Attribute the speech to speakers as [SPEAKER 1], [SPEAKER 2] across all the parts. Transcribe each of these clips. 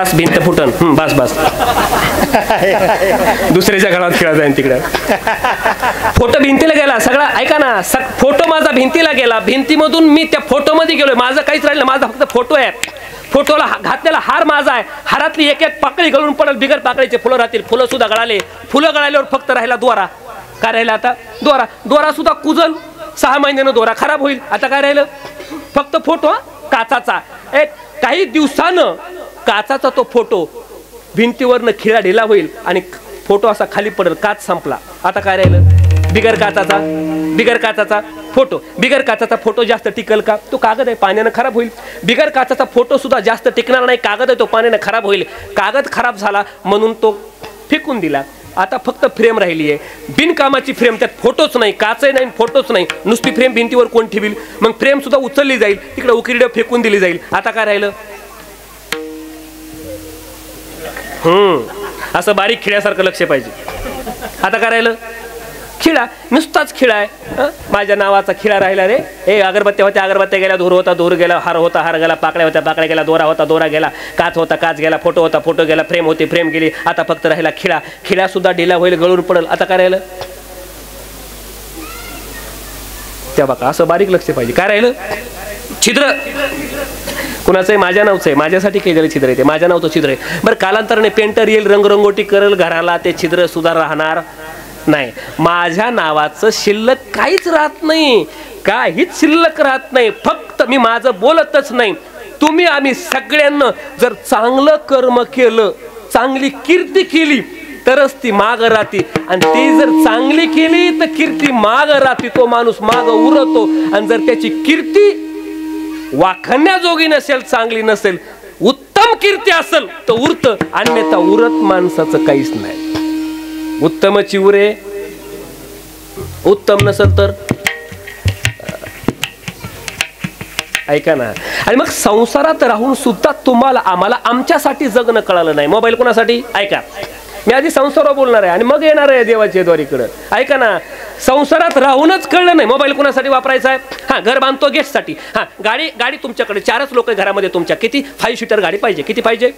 [SPEAKER 1] बस भिंत फुटन, बस बस. दुसऱ्याच्या घरात खेळा जाईन तिकडे. फोटो भिंतीला गेला सगळा. ऐका ना, फोटो माझा भिंतीला गेला, भिंतीमधून मी त्या फोटो मध्ये गेलोय. माझं काहीच राहिलं, माझा फक्त फोटो आहे. फोटोला घातलेला हार माझा आहे. हारातली एक एक पाकळी गळून पडेल, बिगर पाकळीचे फुलं राहतील. फुलं सुद्धा गळाले. फुलं गळाल्यावर फक्त राहिला दोरा. काय राहिला आता? दोरा. दोरा सुद्धा कुजल, 6 महिन्यानं दोरा खराब होईल. आता काय राहिलं? फक्त फोटो काचाचा. एक काही दिवसानं काचाचा तो फोटो भिंतीवरनं खिळा ढिला होईल आणि फोटो असा खाली पडेल. काच संपला. आता काय राहिलं? बिगर काचाचा फोटो. बिगर काचाचा फोटो जास्त टिकल का? तो कागद आहे, पाण्यानं खराब होईल. बिगर काचाचा फोटो सुद्धा जास्त टिकणार नाही. कागद आहे, तो पाण्यानं खराब होईल. कागद खराब झाला म्हणून तो फेकून दिला. आता फक्त फ्रेम राहिली आहे, बिनकामाची फ्रेम. त्यात फोटोच नाही, काचही नाही, फोटोच नाही. नुसती फ्रेम भिंतीवर कोण ठेवील? मग फ्रेम सुद्धा उचलली जाईल, तिकडे उकिरडे फेकून दिली जाईल. आता काय राहिलं? असं बारीक खिळ्यासारखं लक्ष पाहिजे. आता काय राहिलं? खिळा. नुसताच खिळा आहे. माझ्या नावाचा खिळा राहिला रे. अगरबत्त्या होत्या, अगरबत्त्या गेल्या. धूर होता, धूर गेला. हार होता, हार गेला. पाकळ्या होत्या, पाकळ्या गेला. दोरा होता, दोरा गेला. काच होता, काच गेला. फोटो होता, फोटो गेला. फ्रेम होती, फ्रेम गेली. आता फक्त राहिला खिळा. खिळा सुद्धा ढिला होईल, गळून पडेल. आता काय राहिलं? त्या बघा, असं बारीक लक्ष पाहिजे. काय राहिलं? छिद्र. कुणाचं आहे? माझ्या नावचं आहे. माझ्यासाठी केलेलं छिद्र आहे ते. माझ्या नावचं छिद्र आहे. बरं, कालांतराने पेंटर येईल, रंगरंगोटी करेल घराला, ते छिद्र सुद्धा राहणार नाही. माझ्या नावाचं शिल्लक काहीच राहत नाही, काहीच शिल्लक राहत नाही. फक्त मी माझं बोलतच नाही. तुम्ही आम्ही सगळ्यांना जर चांगलं कर्म केलं, चांगली कीर्ती केली तरच ती माग राहते. आणि ती जर चांगली केली तर कीर्ती माग राहते. तो माणूस माग उरतो. आणि जर त्याची कीर्ती वाखण्याजोगी नसेल, चांगली नसेल, उत्तम कीर्ती असेल तर उरतं, अन्यथा उरत माणसाचं काहीच नाही. उत्तमची उरे, उत्तम नसेल तर ऐका ना. आणि मग संसारात राहून सुद्धा तुम्हाला आम्हाला आमच्यासाठी जगणं कळालं नाही. मोबाईल कोणासाठी? ऐका, मी आधी संसारावर बोलणार आहे आणि मग येणार आहे देवाच्या द्वारीकडे. ऐका ना, संसारात राहूनच कळलं नाही मोबाईल कोणासाठी वापरायचा आहे. हा, घर बांधतो गेस्टसाठी. हा, गाडी तुमच्याकडे 4च लोक घरामध्ये. तुमच्या किती? 5 सीटर गाडी पाहिजे. किती पाहिजे?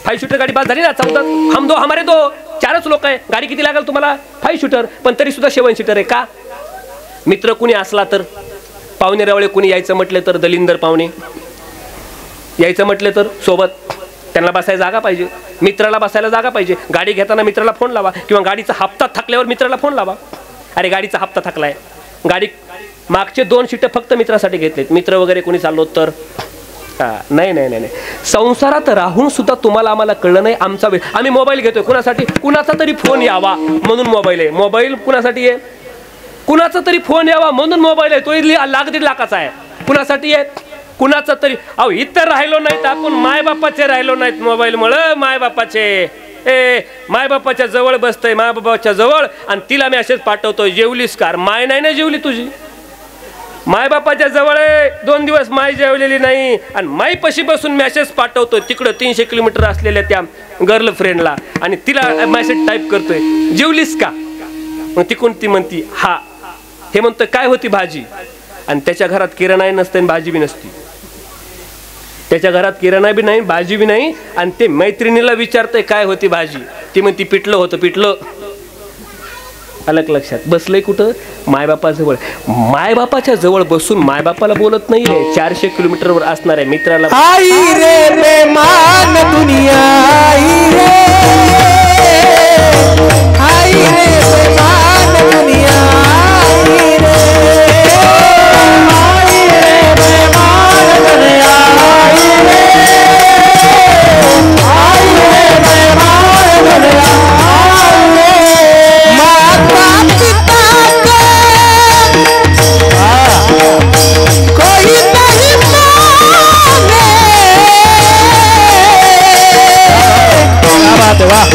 [SPEAKER 1] 5 सीटर गाडी बाद झाली ना. 14 हम दो हमारे दो, 4च लोक आहे. गाडी किती लागेल तुम्हाला? 5 सीटर. पण तरी सुद्धा 7 सीटर आहे. का? मित्र कुणी असला तर, पाहुणे रवळे कुणी यायचं म्हटलं तर, दलिंदर पाहुणे यायचं म्हटलं तर सोबत त्यांना बसायला जागा पाहिजे. मित्राला बसायला जागा पाहिजे. गाडी घेताना मित्राला फोन लावा, किंवा गाडीचा हप्ता थकल्यावर मित्राला फोन लावा. अरे गाडीचा हप्ता थकलाय, गाडी मागचे 2 सीटं फक्त मित्रासाठी घेतलेत. मित्र वगैरे कोणी चाललो तर नाही नाही नाही. संसारात राहून सुद्धा तुम्हाला आम्हाला कळलं नाही. आमचा वेळ आम्ही मोबाईल घेतोय कुणासाठी? कुणाचा तरी फोन यावा म्हणून मोबाईल आहे. मोबाईल कुणासाठी आहे? कुणाचा तरी फोन यावा म्हणून मोबाईल आहे. तो 1.5 लाखाचा आहे. कुणासाठी आहे? कुणाचा तरी. अहो, इतर राहिलो नाहीत आपण, मायबापाचे राहिलो नाहीत मोबाईलमुळं. मायबापाच्या जवळ बसतंय, मायबापाच्या जवळ, आणि तिला मेसेज पाठवतोय, जेवलीस का? माय नाही ना जेवली तुझी. मायबापाच्या जवळ 2 दिवस माय जेवलेली नाही, आणि माई पशी बसून मेसेज पाठवतोय तिकडं 300 किलोमीटर असलेल्या त्या गर्लफ्रेंडला, आणि तिला मेसेज टाईप करतोय, जेवलीस का? मग ती कोणती म्हणती हा. हे म्हणतोय काय होती भाजी? आणि त्याच्या घरात किराणा नसते आणि भाजी बी नसती. त्याच्या घरात किराणा बी नाही, भाजी बी नाही, आणि ते मैत्रिणीला विचारतंय काय होती भाजी? ती म्हणती पिठलं होतं. पिठलं. अलग लक्षात. बसलंय कुठं? मायबापाजवळ. मायबापाच्या जवळ बसून मायबापाला बोलत नाहीये, 400 किलोमीटरवर असणाऱ्या मित्राला.
[SPEAKER 2] आई रे बेमान दुनिया, आई रे, आई रे बेमान दुनिया, आई रे, आई रे बेमान दुनिया, आई रे, आई रे बेमान दुनिया, आई रे, माता पिता कोई नहीं माने। क्या बात है, वाह।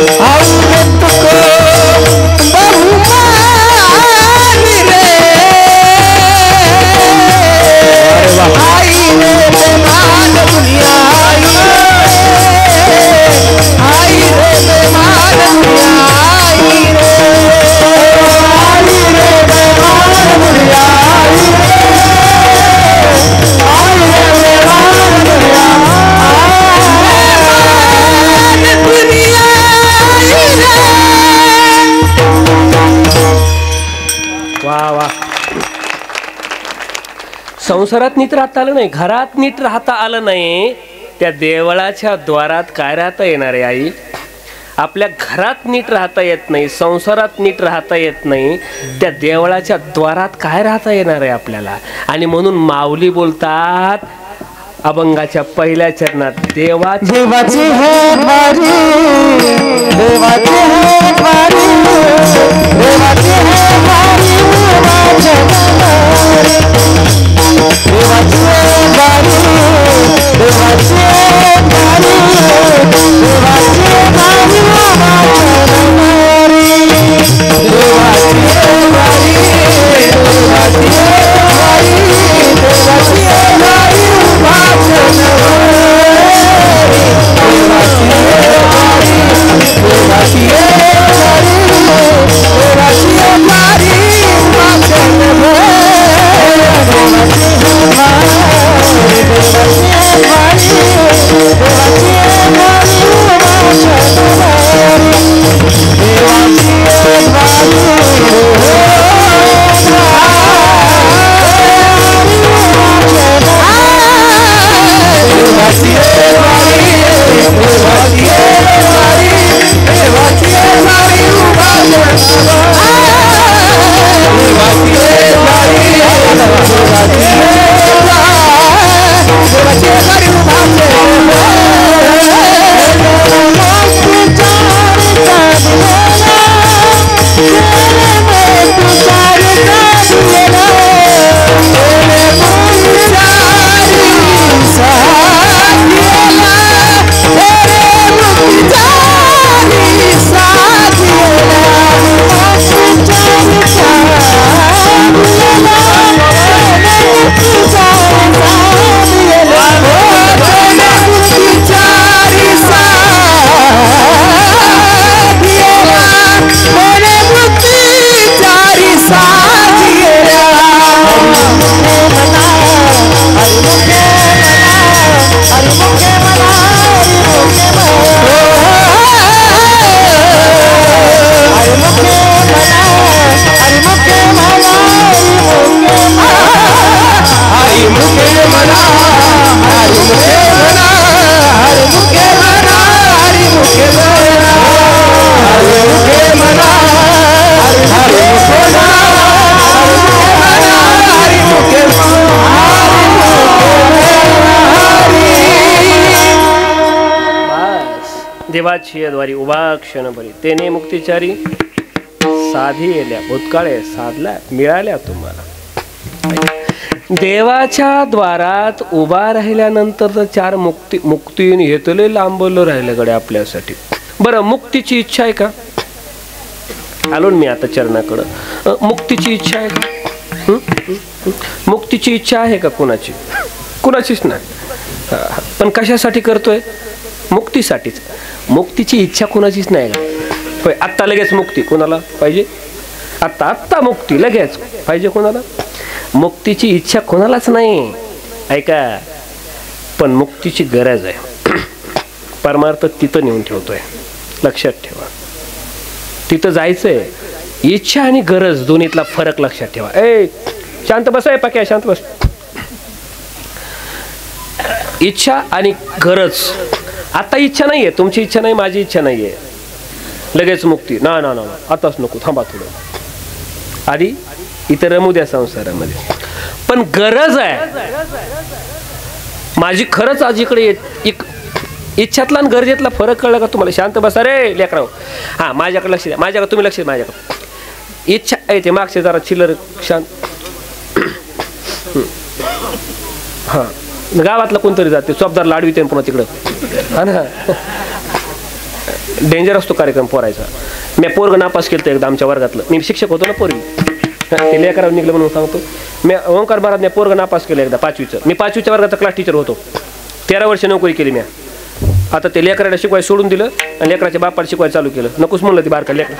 [SPEAKER 1] वा वा. संसारात नीट राहता आलं नाही, घरात नीट राहता आलं नाही, त्या देवळाच्या द्वारात काय राहता येणार आहे आई? आपल्या घरात नीट राहता येत नाही, संसारात नीट राहता येत नाही, त्या देवळाच्या द्वारात काय राहता येणार आहे आपल्याला? आणि म्हणून माऊली बोलतात अभंगाच्या पहिल्या चरणात, देवाची
[SPEAKER 2] हे द्वारी, देवाची हे द्वारी, देवाची हे द्वारी, देवाची हे द्वारी, देवाची हे द्वारी, देवाची हे द्वारी, देवाची हे द्वारी, देवाची हे द्वारी, देवाची हे द्वारी,
[SPEAKER 1] देवाची द्वारी उभा क्षण बरी, तेने मुक्तिचारी साधी येल्या, भूतकाळे साधल्या मिळाल्या तुम्हाला. देवाच्या द्वारात उभा राहिल्यानंतर तर चार मुक्तीने हेतले लांबलं राहिलं गड्या आपल्यासाठी. बरं, मुक्तीची इच्छा आहे का? आलो मी आता चरणाकडं. मुक्तीची इच्छा आहे का? मुक्तीची इच्छा आहे का कुणाची? कुणाचीच नाही. पण कशासाठी करतोय? मुक्तीसाठीच. मुक्तीची इच्छा कुणाचीच नाही का? होय, आत्ता लगेच मुक्ती कोणाला पाहिजे? आत्ता आत्ता मुक्ती लगेच पाहिजे कोणाला? मुक्तीची इच्छा कोणालाच नाही, ऐका. पण मुक्तीची गरज आहे. परमार्थ तिथं नेऊन ठेवतोय, लक्षात ठेवा. तिथं जायचंय. इच्छा आणि गरज दोन्हीतला फरक लक्षात ठेवा. शांत बस आहे पक्या, शांत बस. इच्छा आणि गरज. आता इच्छा नाहीये, तुमची इच्छा नाही, माझी इच्छा नाहीये, लगेच मुक्ती ना ना ना, आताच नको, थांबा थोडं, आधी इतर रमू द्या संसारामध्ये. पण गरज आहे माझी खरंच. आज इकडे इच्छातला आणि गरजेतला फरक कळला का तुम्हाला? शांत बसा रे लेकराव. हा, माझ्याकडे लक्ष द्या, माझ्याकडे तुम्ही लक्ष द्या. माझ्याकडे इच्छा आहे ते मागचे जरा चिल्लर शांत. हा, गावातला कोणतरी जाते चौपदार लाडवी ते पुन्हा तिकडं, हा ना. डेंजर असतो कार्यक्रम पोरायचा. मी पोरग नापास केलं एकदा आमच्या वर्गातलं. मी शिक्षक होतो ना पोरगी, ते लेकरावर निघलं म्हणून सांगतो. मी ओंकार महाराज मी पोरग नापास केलं एकदा 5वीचं. मी 5वीच्या वर्गाचा क्लास टीचर होतो. 13 वर्ष नोकरी केली मी. आता ते लेकराला शिकवाय सोडून दिलं आणि लेकराच्या बापाला शिकवायला चालू केलं. नकोच म्हणलं ती बारका लेकर.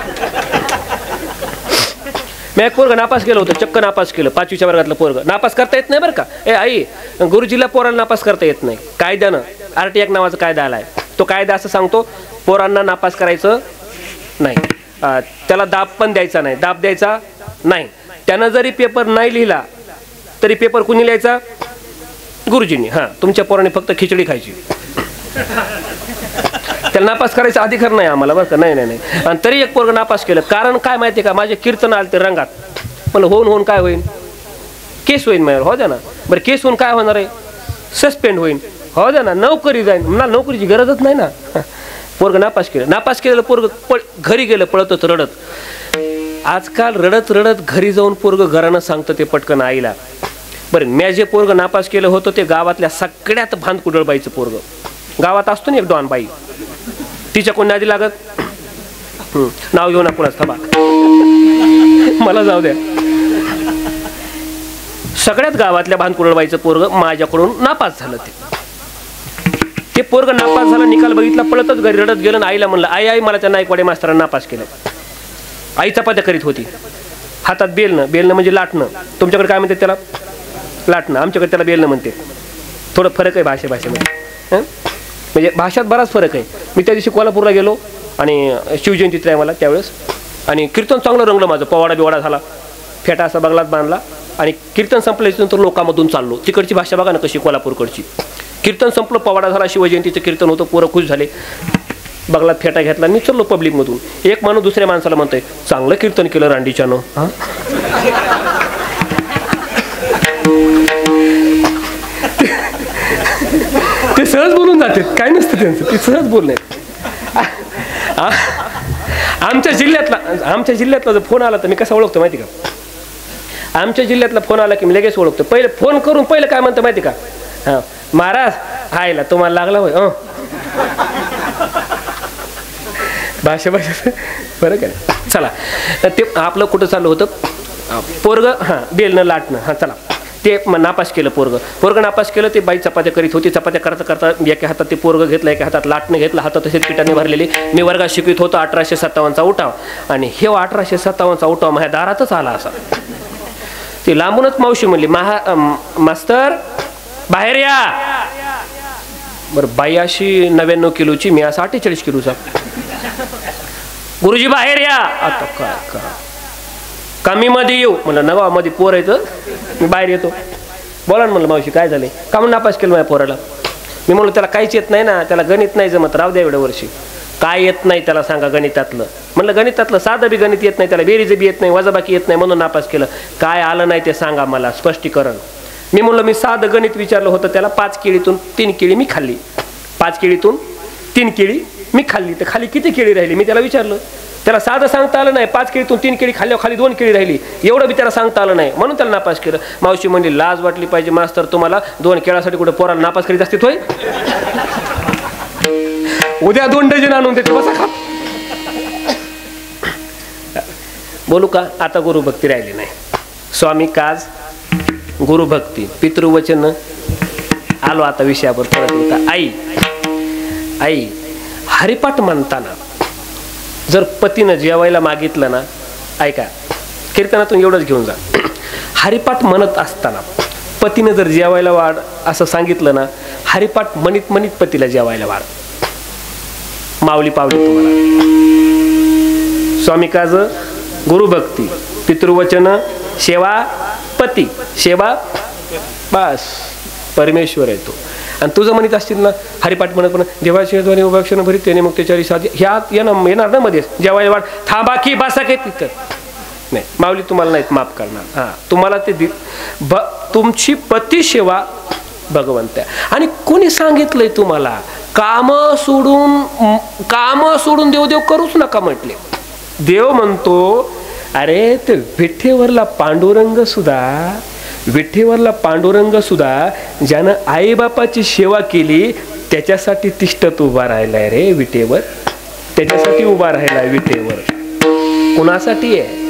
[SPEAKER 1] मी एक पोरग नापास केलं होतं, चक्क नापास केलं. 5वीच्या वर्गातलं पोरग नापास करता येत नाही बरं का. आई, गुरुजीला पोरांना नापास करता येत नाही. कायद्यानं RT Act नावाचा कायदा आलाय. तो कायदा असं सांगतो, पोरांना नापास करायचं नाही, त्याला दाब पण द्यायचा नाही, दाब द्यायचा नाही. त्यानं जरी पेपर नाही लिहिला तरी पेपर कुणी लिहायचा? गुरुजींनी. हां, तुमच्या पोराने फक्त खिचडी खायची, त्याला नापास करायचा अधिकार नाही आम्हाला बरं का. नाही नाही नाही. आणि तरी एक पोरगं नापास केलं. कारण काय माहिती का, माझे कीर्तन आले ते रंगात. म्हणलं होऊन काय होईल? केस होईल माझ्यावर. हो द्या ना. बरं केस होऊन काय होणार आहे? सस्पेंड होईल. हो द्या ना. नोकरी जाईल. मला नोकरीची गरजच नाही ना. पोरगं नापास केलं. नापास केलेलं पोरगं घरी गेलं पळतच रडत. आजकाल रडत रडत घरी जाऊन पोरगं घरानं सांगतं ते पटकन आईला. बरं मी जे पोरगं नापास केलं होतं ते गावातल्या सगळ्यात भानकुदळ बाईचं पोरगं. गावात असतो ना एक डॉन बाई, तिच्या कोण नादी लागत. नाव घेऊ ना कुणाच, थांबा मला जाऊ द्या. सगळ्यात गावातल्या भानकुदळ बाईचं पोरगं माझ्याकडून नापास झालं. ते पोरगं नापास झालं, निकाल बघितला, पळतच घरी रडत गेलं. आईला म्हणलं, आई आई मला त्या नाईकवाडे मास्तरांना नापास केलं. आई चपात्या करीत होती, हातात बेलणं. बेलणं म्हणजे लाटणं. तुमच्याकडे काय म्हणतात त्याला? लाटणं. आमच्याकडे त्याला बेलणं म्हणते. थोडं फरक आहे भाषेमध्ये. म्हणजे भाषात बराच फरक आहे. मी त्या दिवशी कोल्हापूरला गेलो आणि शिवजयंतीत आहे मला त्यावेळेस, आणि कीर्तन चांगलं रंगलं माझं. पवाडा बिवाडा झाला, फेटा असा बंगलात बांधला, आणि कीर्तन संपल्यानंतर लोकांमधून चाललो. तिकडची भाषा बघा ना कशी, कोल्हापूरकडची. कीर्तन संपलं, पवाडा झाला, शिवजयंतीचं कीर्तन होतं, पोरं खुश झाले. बंगलात फेटा घेतला, मी चाललो पब्लिकमधून. एक माणूस दुसऱ्या माणसाला म्हणतोय, चांगलं कीर्तन केलं रांडीच्यानं. हां, ते सहज बोलून जाते, काय नसतं त्यांचं, ते सहज बोलणे. आमच्या जिल्ह्यातला जर फोन आला तर मी कसा ओळखतो माहिती का? आमच्या जिल्ह्यातला फोन आला की मी लगेच ओळखतो. पहिले फोन करून पहिले काय म्हणतो माहिती का? हां, महाराज आयला तुम्हाला लागला होय. भाषा फरक आहे. चला, ते आपलं कुठं चाललं होतं? पोरगं, हां, बेलणं लाटणं. हां चला, ते नापास केलं पोरगं नापास केलं. ते बाई चपात्या करीत होती. चपात्या करता करता एका हातात ते पोरगं घेतलं, एका हातात लाटणं घेतलं, हातात तसेच पिठाने भरलेली. मी वर्गात शिकवित होतो 1857चा उठाव, आणि हे 1857चा उठाव माझ्या दारातच आला असा. ती लांबूनच मावशी म्हणली, मास्तर बाहेर या. बरं, बाई अशी 99 किलोची, मी असा 48 किलोचा. गुरुजी बाहेर या. आता काय करा, कमी मध्ये येऊ म्हणलं. नवा मध्ये पोर येतं, मी बाहेर येतो. बोला ना म्हणलं, मावशी काय झाले? का म्हणून नापास केलं माझ्या पोराला? मी म्हणलो त्याला काहीच येत नाही ना, त्याला गणित नाही जमत, राहू द्या एवढ्या वर्षी. काय येत नाही त्याला सांगा गणितातलं? म्हणलं गणितातलं साधं बी गणित येत नाही त्याला, बेरीज बी येत नाही, वजाबाकी येत नाही, म्हणून नापास केलं. काय आलं नाही ते सांगा मला, स्पष्टीकरण. मी म्हणलं मी साधं गणित विचारलं होतं त्याला. 5 केळीतून 3 केळी मी खाल्ली. 5 केळीतून 3 केळी मी खाल्ली. तर खाली किती केळी राहिली मी त्याला विचारलं. त्याला साधं सांगता आलं नाही. 5 केळीतून 3 केळी खाल्ल्यावर खाली 2 केळी राहिली, एवढं बी त्याला सांगता आलं नाही, म्हणून त्याला नापास केलं. मावशी म्हणली, लाज वाटली पाहिजे मास्तर तुम्हाला, 2 केळासाठी कुठे पोराला नापास करीत असते होय? उद्या 2 डझन आणून देते, बसा खा. बोलू का? आता गुरुभक्ती राहिली नाही. स्वामी काज गुरुभक्ती, पितृवचन. आलो आता विषयावर परत होता. आई हरिपाठ म्हणताना जर पतीनं जेवायला मागितलं ना, ऐका कीर्तनातून एवढंच घेऊन जा. हरिपाठ म्हणत असताना पतीनं जर जेवायला वाढ असं सांगितलं ना, हरिपाठ म्हणत म्हणत पतीला जेवायला वाढ. माऊली पावली तुम्हाला. स्वामी काज गुरुभक्ती, पितृवचन, सेवा, पती सेवा, बस परमेश्वर आहे तो. आणि तुझं म्हणत असतील ना हरिपाठ म्हणत पण देवाच्या द्वारे उभाक्षण भरीत त्याने मग त्याच्यारी साधी ह्या येणार ना मध्ये जेवायला वाट थांबा की बसा की तिथं नाही. माऊली तुम्हाला नाहीत माफ करणार. हां, तुम्हाला ते तुमची पती सेवा भगवंत आहे. आणि कोणी सांगितलंय तुम्हाला काम सोडून देव करूच नका म्हटले? देव म्हणतो, अरे ते विठ्ठेवरला पांडुरंग सुद्धा ज्यानं आईबापाची सेवा केली त्याच्यासाठी तिष्ठत उभा राहिलाय रे विटेवर. त्याच्यासाठी उभा राहिलाय विटेवर. कुणासाठी आहे?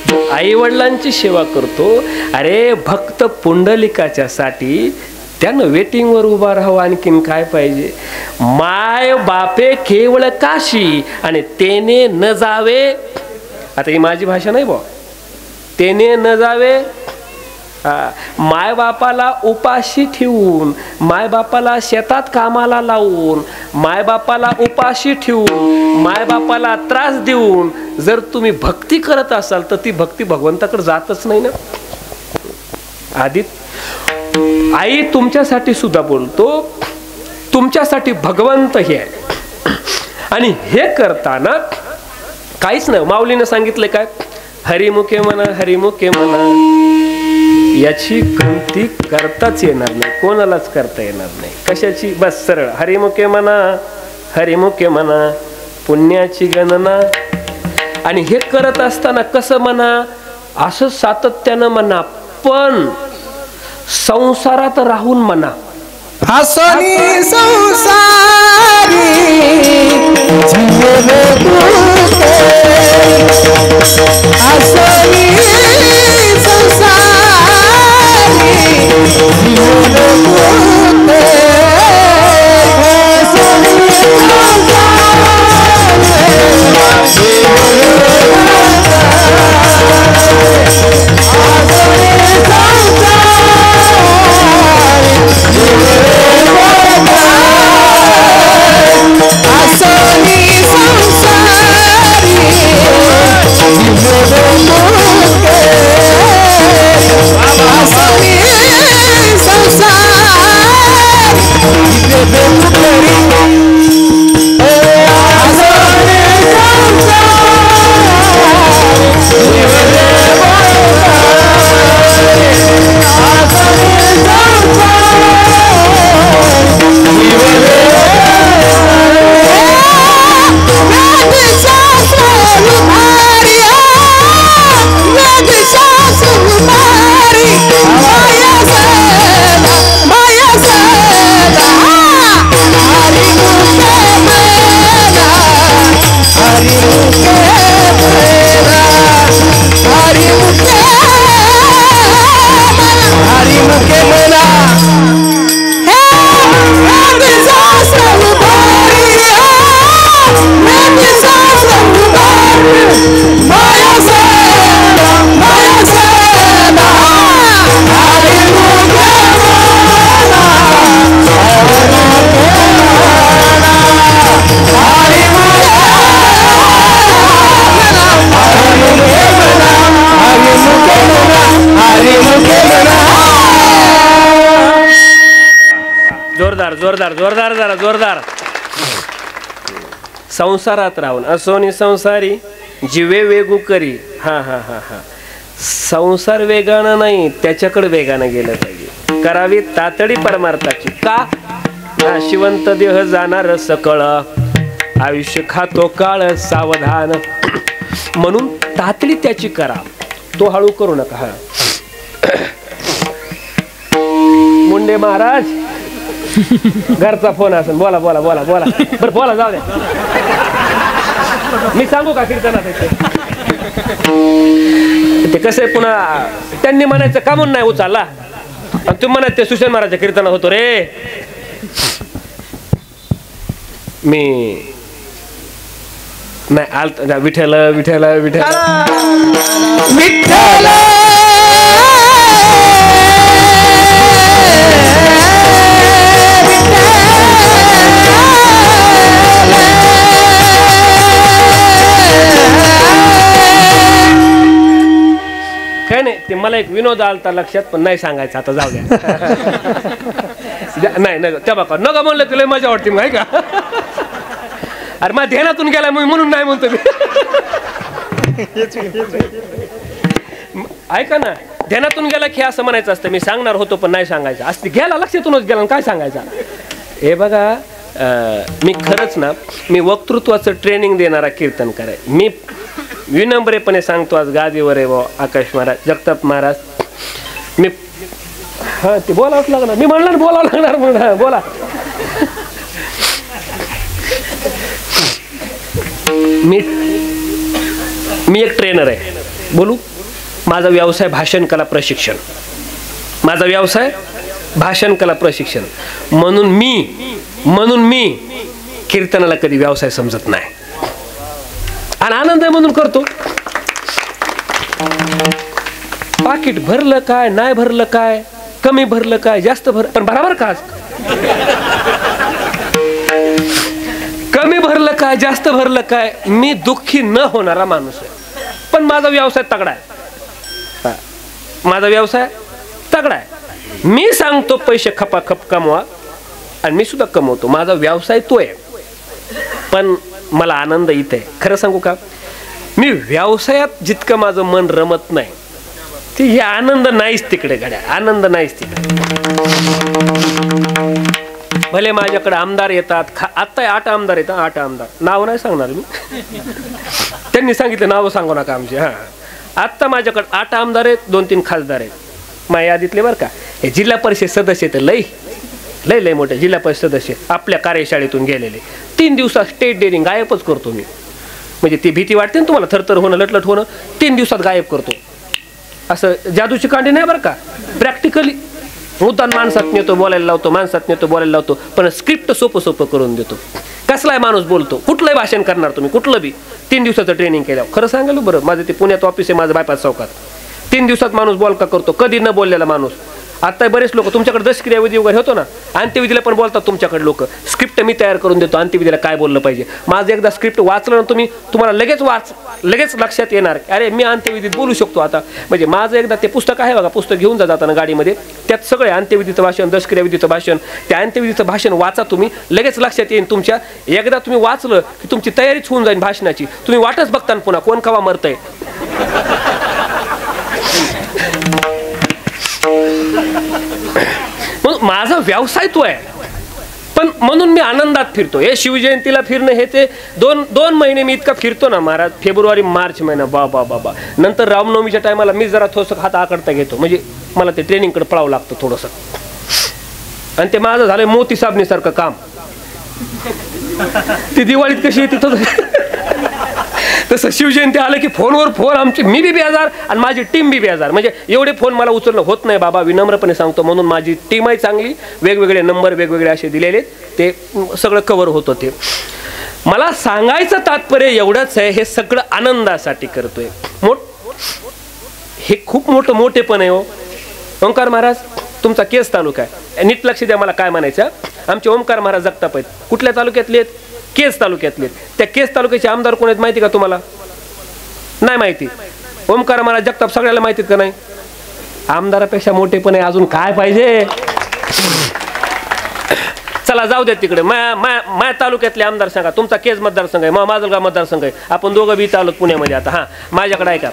[SPEAKER 1] जो आई वडिलांची सेवा करतो, अरे भक्त पुंडलिकाच्या साठी त्यानं वेटिंगवर उभा राहावं. आणखीन काय पाहिजे? माय बापे केवळ काशी आणि तेने न जावे. आता ही माझी भाषा नाही बा. तेने न जावे मायबापाला उपाशी ठेवून, मायबापाला शेतात कामाला लावून, मायबापाला उपाशी ठेवून, मायबापाला त्रास देऊन जर तुम्ही भक्ती करत असाल तर ती भक्ती भगवंताकडे जातच नाही ना. आधी आई तुमच्यासाठी सुद्धा बोलतो, तुमच्यासाठी भगवंत हे आहे. आणि हे करताना काहीच नाही. माऊलीनं सांगितलं काय, हरिमुखे म्हणा, हरिमुखे म्हणा. याची कृती करताच येणार नाही, कोणालाच करता येणार नाही. कशाची? बस सरळ हरिमुखे म्हणा, हरिमुखे म्हणा, पुण्याची गणना. आणि हे करत असताना कसं म्हणा, असं सातत्यानं म्हणा, पण संसारात राहून म्हणा.
[SPEAKER 2] हसनी संसारी जीवे तुते, हसनी संसारी जीवे तुते, हसनी
[SPEAKER 1] जोरदार जोरदार जोरदार जरा जोरदार. संसारात राहून असोनी संसारी जीवे वेगू करी. हा हा हा हा. संसार वेगानं नाही, त्याच्याकडे वेगानं गेलं पाहिजे. करावी तातडी परमार्थाची. का? नाशिवंत देह जाणार सकळ, आयुष्य खातो काळ सावधान. म्हणून तातडी त्याची करा, तो हळू करू नका. हा मुंडे महाराज घरचा फोन असेल, बोला बोला बोला बोला. बरं बोला, जाऊ द्या. मी सांगू का कीर्तनात? ते कसं आहे, पुन्हा त्यांनी म्हणायचं का म्हणून नाही उचलला, आणि तुम्ही म्हणत ते सुशेन महाराजच्या कीर्तनात होतो रे. मी नाही आलत. विठ्ठल विठ्ठल विठ्ठल
[SPEAKER 2] विठ्ठल
[SPEAKER 1] काय नाही. ते मला एक विनोद आलता लक्षात, पण नाही सांगायचं आता, जाऊ द्या. नाही नाही त्या बाबा नका म्हणलं तुला मजा वाटते मग, आहे का? अरे माझ्या ध्यानातून गेला म्हणून नाही म्हणतो मी. ऐका ना, ध्यानातून गेला की असं म्हणायचं असतं. मी सांगणार होतो पण नाही सांगायचं असते. गेला लक्षातूनच गेला, काय सांगायचं? हे बघा, मी खरंच ना, मी वक्तृत्वाचं ट्रेनिंग देणारा कीर्तनकार आहे. मी विनम्रपणे सांगतो, आज गादीवर आहे व आकाश महाराज, जगताप महाराज. मी हा ते बोलावंच लागणार. मी म्हणलं ना बोलावं लागणार म्हणून. बोला. मी एक ट्रेनर आहे. बोलू. माझा व्यवसाय भाषण कला प्रशिक्षण. माझा व्यवसाय भाषण कला प्रशिक्षण. म्हणून मी कीर्तनाला कधी व्यवसाय समजत नाही, आणि आनंद आहे म्हणून करतो. पाकिट भरलं काय नाही भरलं काय, कमी भरलं काय जास्त पण बरोबर का कमी भरलं काय जास्त भरलं काय, मी दुःखी न होणारा माणूस आहे. पण माझा व्यवसाय तगडा आहे, माझा व्यवसाय तगडा आहे. मी सांगतो पैसे खपाखप कमवा आणि मी सुद्धा कमवतो. माझा व्यवसाय तो आहे. पण मला आनंद इथे आहे. खरं सांगू का, मी व्यवसायात जितकं माझं मन रमत नाही ते हे आनंद नाहीच तिकडे घड्या, आनंद नाहीच तिकडे. भले माझ्याकडे आमदार येतात, आत्ता 8 आमदार येतात, 8 आमदार, नाव नाही सांगणार मी त्यांनी सांगितलं नावं सांगू नका आमची. हां, आत्ता माझ्याकडे 8 आमदार आहेत, 2-3 खासदार आहेत माझ्या यादीतले बरं का. हे जिल्हा परिषद सदस्य तर लई लय लय मोठे जिल्हा परिषद सदस्य आपल्या कार्यशाळेतून गेलेले. 3 दिवसात स्टेट डेअरिंग गायबच करतो मी. म्हणजे ती भीती वाटते ना तुम्हाला, थरथर होणं लटलट होणं, 3 दिवसात गायब करतो. असं जादूची कांडी नाही बरं का, प्रॅक्टिकली मुद्दाम माणसात नेतो बोलायला लावतो, माणसात नेतो बोलायला लावतो, पण स्क्रिप्ट सोपं सोपं करून देतो. कसलाय माणूस बोलतो, कुठलंही भाषण करणार तुम्ही, कुठलं बी 3 दिवसाचं ट्रेनिंग केल्यावर. खरं सांगायला बरं, माझं ते पुण्यात ऑफिस आहे, माझं बायपास चौकात. 3 दिवसात माणूस बोल का करतो, कधी न बोललेला माणूस. आता बरेच लोक तुमच्याकडे दशक्रियाविधी वगैरे होतो ना, अंत्यविधीला पण बोलतात तुमच्याकडे लोक. स्क्रिप्ट मी तयार करून देतो, अंत्यविधीला काय बोललं पाहिजे. माझं एकदा स्क्रिप्ट वाचलं ना तुम्हाला लगेच लक्षात येणार, अरे मी अंत्यविधीत बोलू शकतो आता. म्हणजे माझं एकदा ते पुस्तक आहे बघा, पुस्तक घेऊन जाताना गाडीमध्ये, त्यात सगळे अंत्यविधीचं भाषण, दशक्रियाविधीचं भाषण, त्या अंत्यविधीचं भाषण वाचा तुम्ही, लगेच लक्षात येईल तुमच्या. एकदा तुम्ही वाचलं की तुमची तयारीच होऊन जाईल भाषणाची. तुम्ही वाटच बघता पुन्हा कोण कवा मरतंय. माझा व्यवसाय तो आहे. पण म्हणून मी आनंदात फिरतो. हे शिवजयंतीला फिरणं हे ते 2 महिने मी इतका फिरतो ना महाराज, फेब्रुवारी मार्च महिना बाबा बाबा. नंतर रामनवमीच्या टायमाला मी जरा थोडंसं हात आकडता घेतो, म्हणजे मला ते ट्रेनिंगकडे पळावं लागतं थोडंसं. आणि ते माझं झालंय मोती साबणीसारखं काम. ती दिवाळीत कशी येते तसं शिवजयंती आलं की फोनवर फोन आमची, मी बी बेजार आणि माझी टीम बी बेजार. म्हणजे एवढे फोन मला उचलणं होत नाही बाबा, विनम्रपणे सांगतो. म्हणून माझी टीमही चांगली, वेगवेगळे नंबर वेगवेगळे असे दिलेले, ते सगळं कव्हर होतं. ते मला सांगायचं तात्पर्य एवढंच आहे, हे सगळं आनंदासाठी करतोय. हे खूप मोठेपण आहे हो. ओंकार महाराज तुमचा केस तालुका आहे, नीट लक्ष द्या मला काय म्हणायचं. आमचे ओंकार महाराज जगताप आहेत, कुठल्या तालुक्यातले आहेत? केस तालुक्यातले. त्या केस तालुक्याचे आमदार कोण आहेत माहिती का तुम्हाला? नाही माहिती. ओंकार महाराज जगताप सगळ्याला माहितीत का नाही? आमदारापेक्षा मोठेपणे अजून काय पाहिजे. चला जाऊ द्या तिकडे. माया तालुक्यातले आमदार सांगा. तुमचा केस मतदारसंघ आहे, माजलगाव मतदारसंघ आहे, आपण दोघं बी चालत पुण्यामध्ये. आता हां, माझ्याकडे ऐका,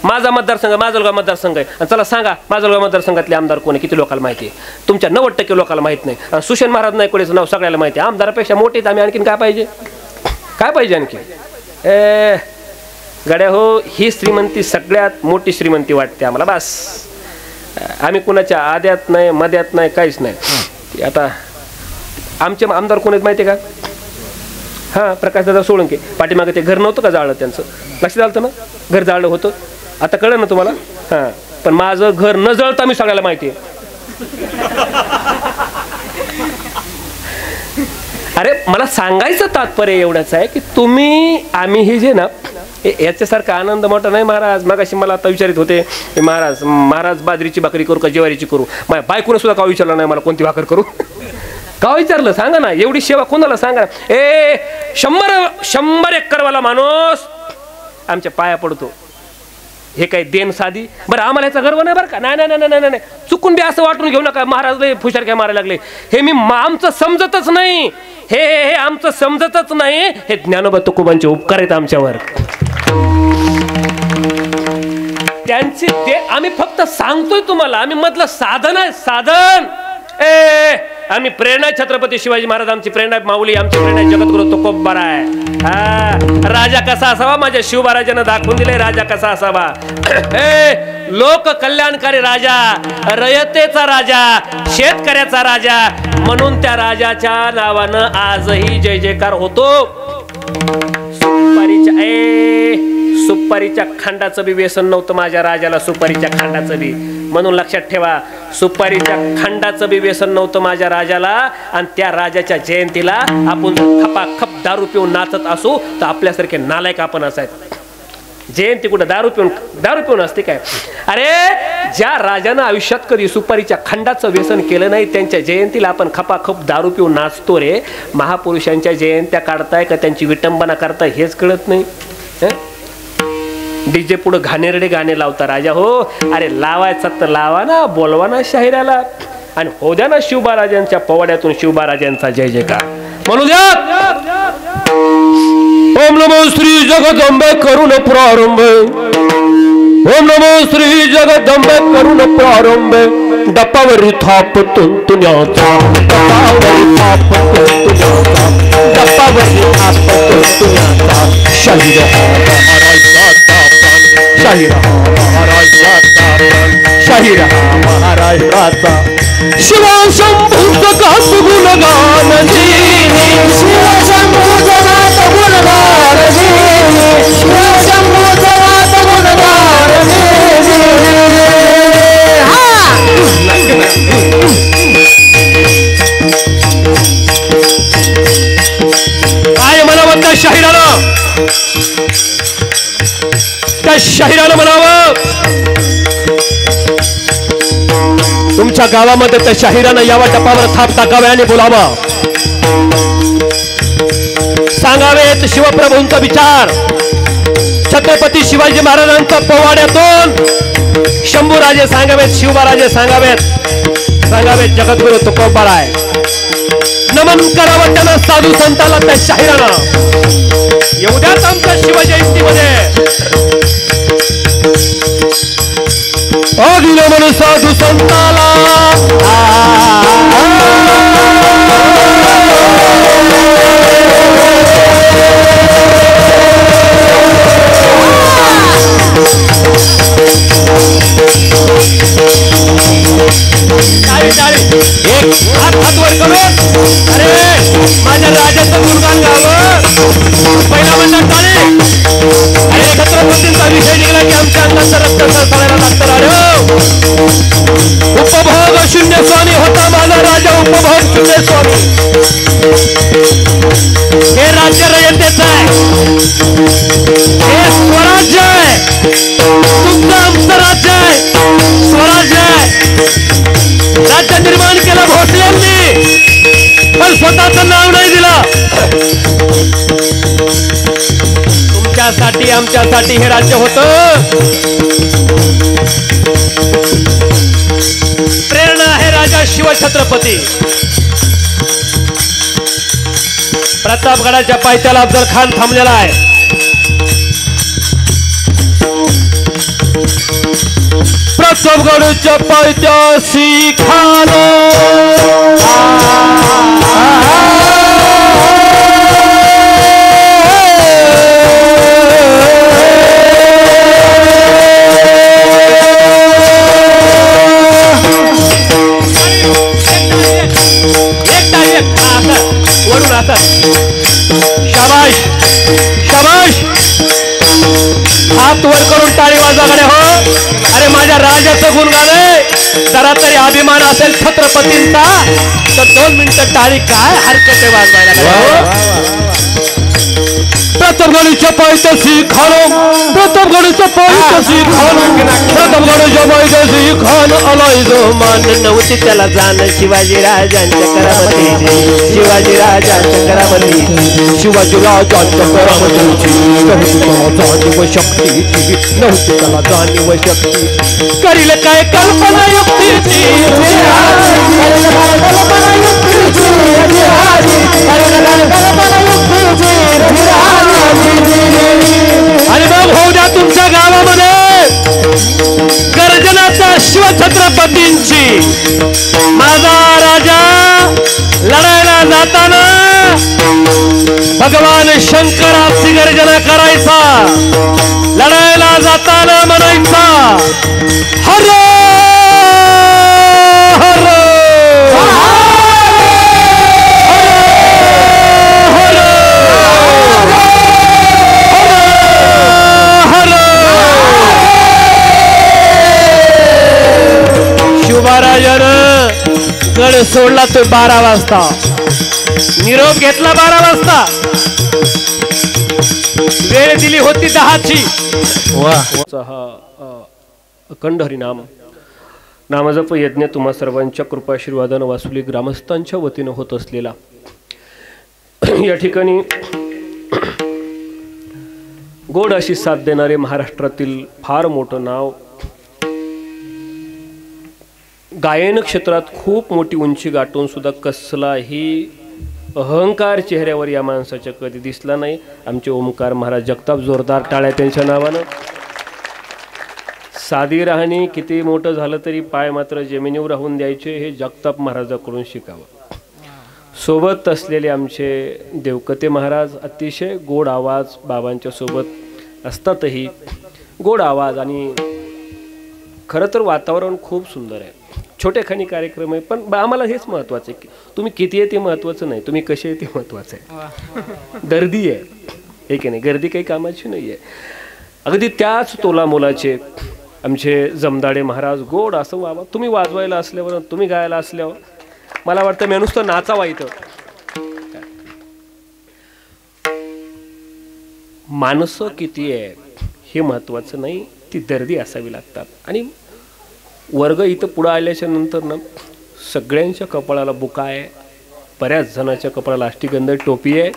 [SPEAKER 1] माझा मतदारसंघ माजलगाव मतदारसंघ आहे. आणि चला सांगा माजलगाव मतदारसंघातले आमदार कोण आहे, किती लोकांना माहिती आहे? तुमच्या 90% लोकांना माहित नाही. आणि सुशेन महाराज नायकवडेचं नाव सगळ्याला माहिती आहे. आमदारापेक्षा मोठे आहेत आम्ही, आणखीन काय पाहिजे? काय पाहिजे आणखी? गड्या हो, ही श्रीमंती सगळ्यात मोठी श्रीमंती वाटते आम्हाला. बस, आम्ही कुणाच्या आद्यात नाही, मध्यात नाही, काहीच नाही. आता आमचे आमदार कोण आहेत माहिती आहे का? हां, प्रकाशदादा सोळंके. पाठीमागे ते घर नव्हतं का जाळलं त्यांचं, लक्षात आलं ना? घर जाळलं होतं, आता कळलं ना तुम्हाला? हां, पण माझं घर न जळता मी सगळ्याला माहिती आहे. अरे मला सांगायचं तात्पर्य एवढंच आहे की आम्ही हे जे ना, याच्यासारखा आनंद मोठा नाही महाराज. मगाशी मला आता विचारित होते महाराज बाजरीची भाकरी करू का ज्वारीची करू? माझ्या बायकोनं सुद्धा का विचारलं नाही मला कोणती भाकर करू. का विचारलं सांगा ना? एवढी सेवा कोणाला सांगा. 100 एकरवाला माणूस आमच्या पाया पडतो. हे काही देण साधी. बरं आम्हाला याचा गर्व नाही बरं का? नाही नाही नाही नाही, चुकून बी असं वाटून घेऊ नका महाराज लय फुशारक्या मारायला लागले. हे आमचं समजतच नाही. हे आमचं समजतच नाही. हे ज्ञानोबा तुकोबांचे उपकार आहेत आमच्यावर. त्यांचे ते आम्ही फक्त सांगतोय तुम्हाला. आम्ही मधलं साधन आहे, साधन. आम्ही प्रेरणा छत्रपती शिवाजी महाराज आमची प्रेरणा, माऊली आमची प्रेरणा, जगद्गुरु तुकोबा आहे. राजा कसा असावा? माझ्या शिव महाराजांना दाखवून दिले राजा कसा असावा. लोक कल्याणकारी राजा, रयतेचा राजा, शेतकऱ्याचा राजा. म्हणून त्या राजाच्या नावानं आजही जय जयकार होतो. सुपारीच्या खांडाचं बी व्यसन नव्हतं माझ्या राजाला, सुपारीच्या खांडाचं बी. म्हणून लक्षात ठेवा, सुपारीच्या खांडाचं बी व्यसन नव्हतं माझ्या राजाला. आणि त्या राजाच्या जयंतीला आपण खपाखप दारू पिऊन नाचत असू तर आपल्यासारखे नालायक आपण असायचं. जयंती कुठं दारू पिऊन असते काय? अरे ज्या राजानं आयुष्यात कधी सुपारीच्या खंडाचं व्यसन केलं नाही त्यांच्या जयंतीला आपण खपाखप दारू पिऊन नाचतो रे. महापुरुषांच्या जयंत्या काढताय का त्यांची विटंबना करताय हेच कळत नाही. डीजे पुढे घाणेरडे गाणे लावता राजा हो. अरे लावायचा तर लावा ना, बोलवा ना शाहिराला आणि हो द्या ना शिवबाराजांच्या पवाड्यातून शिवबाराजांचा जय जयकार म्हणू द्या. ओम नमो श्री जगदंबे करुण प्रारंभ. ओम नमो श्री जगदंबे करुण प्रारंभ. डपावरी थाप तुंतुण्याचा, डपावरी थाप तुंतुण्याचा, डपावरी थाप तुंतुण्याचा. शाहीर महाराजाचा प्राण, शाहीर महाराजाचा प्राण, शाहीर महाराजाचा. शिवा शंभूचं गात गुणगान जीनी, शिवा शंभूचं गात गुणगान जीनी, शिवा शंभूचं गात गुणगान जीनी. काय म्हणावं त्या शाहिरानं, त्या शाहिरानं म्हणावं. तुमच्या गावामध्ये त्या शाहिरानं यावा, टपावर थाप टाकावे आणि बोलावं. सांगावेत शिवप्रभूंचा विचार. छत्रपती शिवाजी महाराजांचा पोवाड्यातून शंभूराजे सांगावेत, शिवबाराजे सांगावेत जगद्गुरु तुकोबाराय. नमन करावं त्यांना साधू संताला त्या शाहिरानं. एवढ्याच आमच्या शिवजयंतीमध्ये आधी नमन साधू संताला. एक हात वर करून अरे माझ्या राजाचं गुणगान गावं. पहिला म्हणतात टाळे. अरे छत्रपतींचा विषय निघाला की आमच्या अंगाचं रक्त सरसायला लागतं. राजा उपभोग शून्य स्वामी होता माझा राजा, उपभोग शून्य स्वामी. हे राज्य रयतेचं आहे, हे स्वराज्य आहे. तुमचं आमचं राज्य आहे, स्वराज्य आहे. राज्य निर्माण केलं भोसलेंनी, पण स्वतःचं नाव नाही दिलं. तुमच्यासाठी आमच्यासाठी हे राज्य होतं. प्रेरणा आहे राजा शिवछत्रपती. प्रतापगडाच्या पायथ्याला अफजल खान थांबलेला आहे. प्रतापगडच्या पायथ्याशी खान वरून आता शाबाश शाबाश. हात वर करून टाळी वाजवाकडे हो. अरे माझ्या राजाचं गुणगान आहे. जरा तरी अभिमान असेल छत्रपतींचा तर 2 मिनिटं टाळी काय हरकत आहे वाजवायला. प्रतापगडच्या पायथ्याशी खान, प्रतापगडच्या पायथ्याशी खान, प्रतापगडच्या पायथ्याशी खान आलाय जो मान. नव्हती त्याला जाण शिवाजी राजांच्या करामतीची, शिवाजी राजांच्या करामती, शिवाजी राजांच्या करामतीची. जाणीव शक्तीची नव्हती त्याला जाणीव शक्ती. करील काय कल्पना युक्तीची, कल्पना युक्तीची, आणि मग होऊ द्या तुमच्या गावामध्ये गर्जनाचा शिवछत्रपतींची. माझा राजा लढायला जाताना भगवान शंकराची गर्जना करायचा. लढायला जाताना म्हणायचा हर हर गड सोडला तो 12 वाजता. निरोप घेतला 12 वाजता. वेळ दिली होती
[SPEAKER 2] ती 10ची. वा
[SPEAKER 1] हा अखंड हरिनाम नामजप यज्ञ तुम्हा सर्वांच्या कृपाशीर्वादानं वासुली ग्रामस्थांच्या वतीनं होत असलेला या ठिकाणी गोड अशी साथ देणारे महाराष्ट्रातील फार मोठं नाव, गायन क्षेत्रात खूप मोठी उंची गाठून सुद्धा कसलाही अहंकार चेहऱ्यावर या माणसाच्या कधी दिसला नाही. आमचे ओमकार महाराज जगताप, जोरदार टाळ्या त्यांच्या नावानं. साधी राहणी, किती मोठं झालं तरी पाय मात्र जमिनीवर राहून द्यायचे, हे जगताप महाराजाकडून शिकावं. सोबत असलेले आमचे देवकते महाराज, अतिशय गोड आवाज, बाबांच्या सोबत असतातही गोड आवाज. आणि खरं तर वातावरण खूप सुंदर आहे, छोटेखानी कार्यक्रम आहे, पण आम्हाला हेच महत्त्वाचं आहे की तुम्ही किती आहे ते महत्त्वाचं नाही, तुम्ही कसे आहे ते महत्त्वाचं आहे. गर्दी आहे हे की नाही, गर्दी काही कामाची नाही आहे. अगदी त्याच तोलामोलाचे आमचे जमदाडे महाराज, गोड असं वावा. तुम्ही वाजवायला असल्यावर, तुम्ही गायला असल्यावर मला वाटतं मी नुसतं नाचावा इथं. माणसं किती आहे हे महत्त्वाचं नाही, ती दर्दी असावी लागतात. आणि वर्ग इथं पुढं आल्याच्या नंतर ना सगळ्यांच्या कपाळाला बुका आहे, बऱ्याच जणांच्या कपाळाला अष्टीगंध टोपी आहे.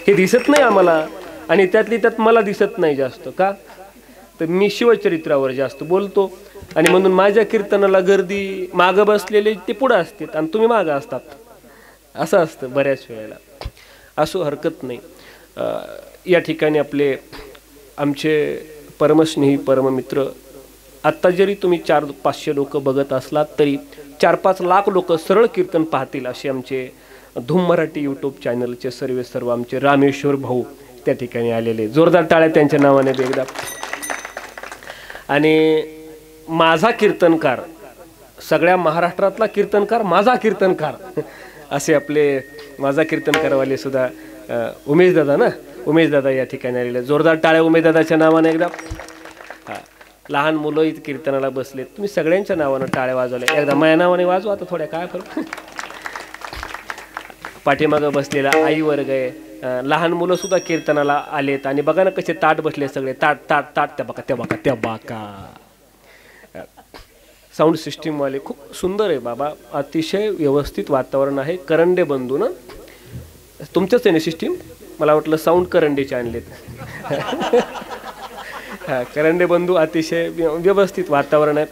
[SPEAKER 1] हे दिसत नाही आम्हाला, आणि त्यातली त्यात मला दिसत नाही जास्त. का तर मी शिवचरित्रावर जास्त बोलतो, आणि म्हणून माझ्या कीर्तनाला गर्दी मागं बसलेले ते पुढं असतात आणि तुम्ही मागं असतात, असं असतं बऱ्याच वेळेला. असो, हरकत नाही. या ठिकाणी आपले आमचे परमस्नेही परममित्र, आत्ता जरी तुम्ही 400-500 लोक बघत असलात तरी 4-5 लाख लोक सरळ कीर्तन पाहतील असे आमचे धूम मराठी यूट्यूब चॅनलचे सर्व आमचे रामेश्वर भाऊ त्या ठिकाणी आलेले. जोरदार टाळ्या त्यांच्या नावाने एकदा. आणि माझा कीर्तनकार, सगळ्या महाराष्ट्रातला कीर्तनकार, माझा कीर्तनकार असे आपले माझा कीर्तनकारवाले सुद्धा उमेश दादा ना, उमेश दादा या ठिकाणी आलेले. जोरदार टाळ्या उमेश दादाच्या नावाने एकदा. हां, लहान मुलं इथं कीर्तनाला बसलेत, तुम्ही सगळ्यांच्या नावानं टाळ्या वाजवल्या. एकदा माझ्या नावाने वाजवा आता, थोड्या काय फरक. पाठीमागं बसलेला आई वर्ग आहे, लहान मुलं सुद्धा कीर्तनाला आलेत. आणि बघा ना कसे ताट बसले सगळे, ताट ताट ताट, त्या बघा त्या बघा त्या बाका. साऊंड सिस्टीमवाले खूप सुंदर आहे बाबा, अतिशय व्यवस्थित वातावरण आहे. करंडे बंधू ना, तुमचंच आहे ना सिस्टीम, मला वाटलं साऊंड करंडेचे आणलेत. हां, करंडे बंधू, अतिशय व्यवस्थित वातावरण आहे.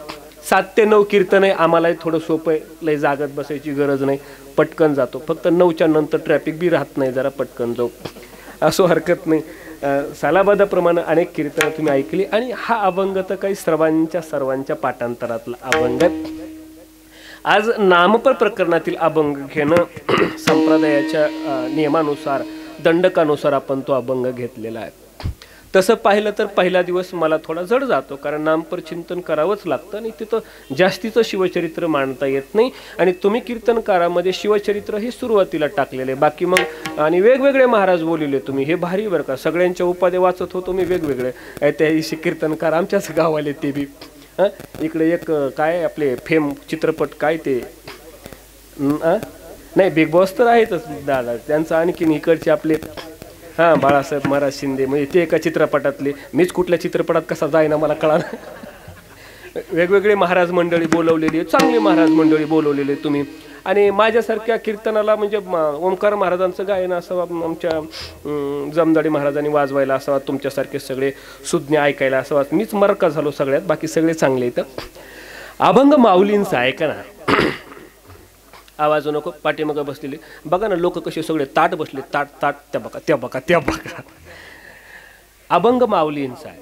[SPEAKER 1] 7 ते 9 कीर्तन आहे. आम्हालाही थोडं सोपं आहे, लय जागत बसायची गरज नाही, पटकन जातो. फक्त 9च्या नंतर ट्रॅफिक बी राहत नाही, जरा पटकन जाऊ. असो, हरकत नाही. सालाबादाप्रमाणे अनेक कीर्तनं तुम्ही ऐकली. आणि हा अभंग तर काही सर्वांच्या पाठांतरातला अभंग आहे. आज नामपर प्रकरणातील अभंग घेणं संप्रदायाच्या नियमानुसार, दंडकानुसार आपण तो अभंग घेतलेला आहे. तसं पाहिलं तर पहिला दिवस मला थोडा जड जातो, कारण नामपर चिंतन करावंच लागतं आणि तिथं जास्तीचं शिवचरित्र मांडता येत नाही. आणि तुम्ही कीर्तनकारामध्ये शिवचरित्र हे सुरुवातीला टाकलेले, बाकी मग आणि वेगवेगळे महाराज बोलिले तुम्ही, हे भारी बरं का. सगळ्यांच्या उपाध्या वाचत होतो मी वेगवेगळे. त्या कीर्तनकार आमच्याच गावाले ते बी. हां, इकडे एक काय आपले फेम चित्रपट काय ते नाही, बिग बॉस तर आहेतच दादा, त्यांचं आणखीन इकडचे आपले हां बाळासाहेब महाराज शिंदे, म्हणजे ते एका चित्रपटातले. मीच कुठल्या चित्रपटात कसा जाईना मला कळालं. वेगवेगळे महाराज मंडळी बोलवलेली, चांगली महाराज मंडळी बोलवलेली तुम्ही. आणि माझ्यासारख्या कीर्तनाला म्हणजे ओंकार महाराजांचं गायन असावं, आमच्या जमदाडे महाराजांनी वाजवायला असावा, तुमच्यासारखे सगळे सुज्ञ ऐकायला असावा. मीच मरका झालो सगळ्यात, बाकी सगळे चांगले इथं. अभंग माऊलींचा ऐका ना, आवाज नको. पाठीमागं बसलेले बघा ना लोक कसे सगळे ताट बसले, ताट ताट, त्या बघा त्या बघा त्या बघा. अभंग माऊलींचा आहे,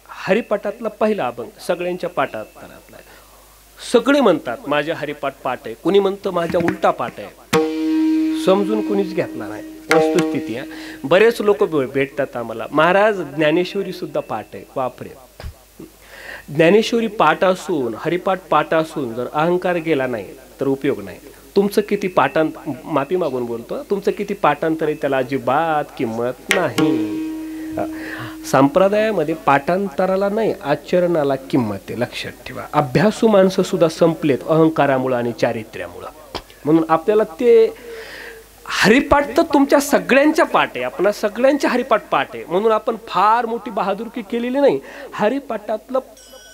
[SPEAKER 1] हरिपाठातला पहिला अभंग, सगळ्यांच्या पाठांतरातला आहे. सगळे म्हणतात माझ्या हरिपाठ पाठ आहे, कुणी म्हणतं माझ्या उलटा पाठ आहे, समजून कुणीच घेतला नाही. वस्तुस्थिती आहे. बरेच लोक भेटतात आम्हाला, महाराज ज्ञानेश्वरी सुद्धा पाठ आहे. वापरे, ज्ञानेश्वरी पाठ असून, हरिपाठ पाठ असून जर अहंकार गेला नाही तर उपयोग नाही. तुमचं किती माफी मागून बोलतो, तुमचं किती पाठांतर आहे त्याला अजिबात किंमत नाही. संप्रदायामध्ये पाठांतराला नाही, आचरणाला किंमत आहे, लक्षात ठेवा. अभ्यासू माणसं सुद्धा संपलेत अहंकारामुळं आणि चारित्र्यामुळं. म्हणून आपल्याला ते हरिपाठ तर तुमच्या सगळ्यांच्या पाठ आहे, आपणा सगळ्यांच्या हरिपाठ पाठ आहे, म्हणून आपण फार मोठी बहादुरकी केलेली नाही. हरिपाठातलं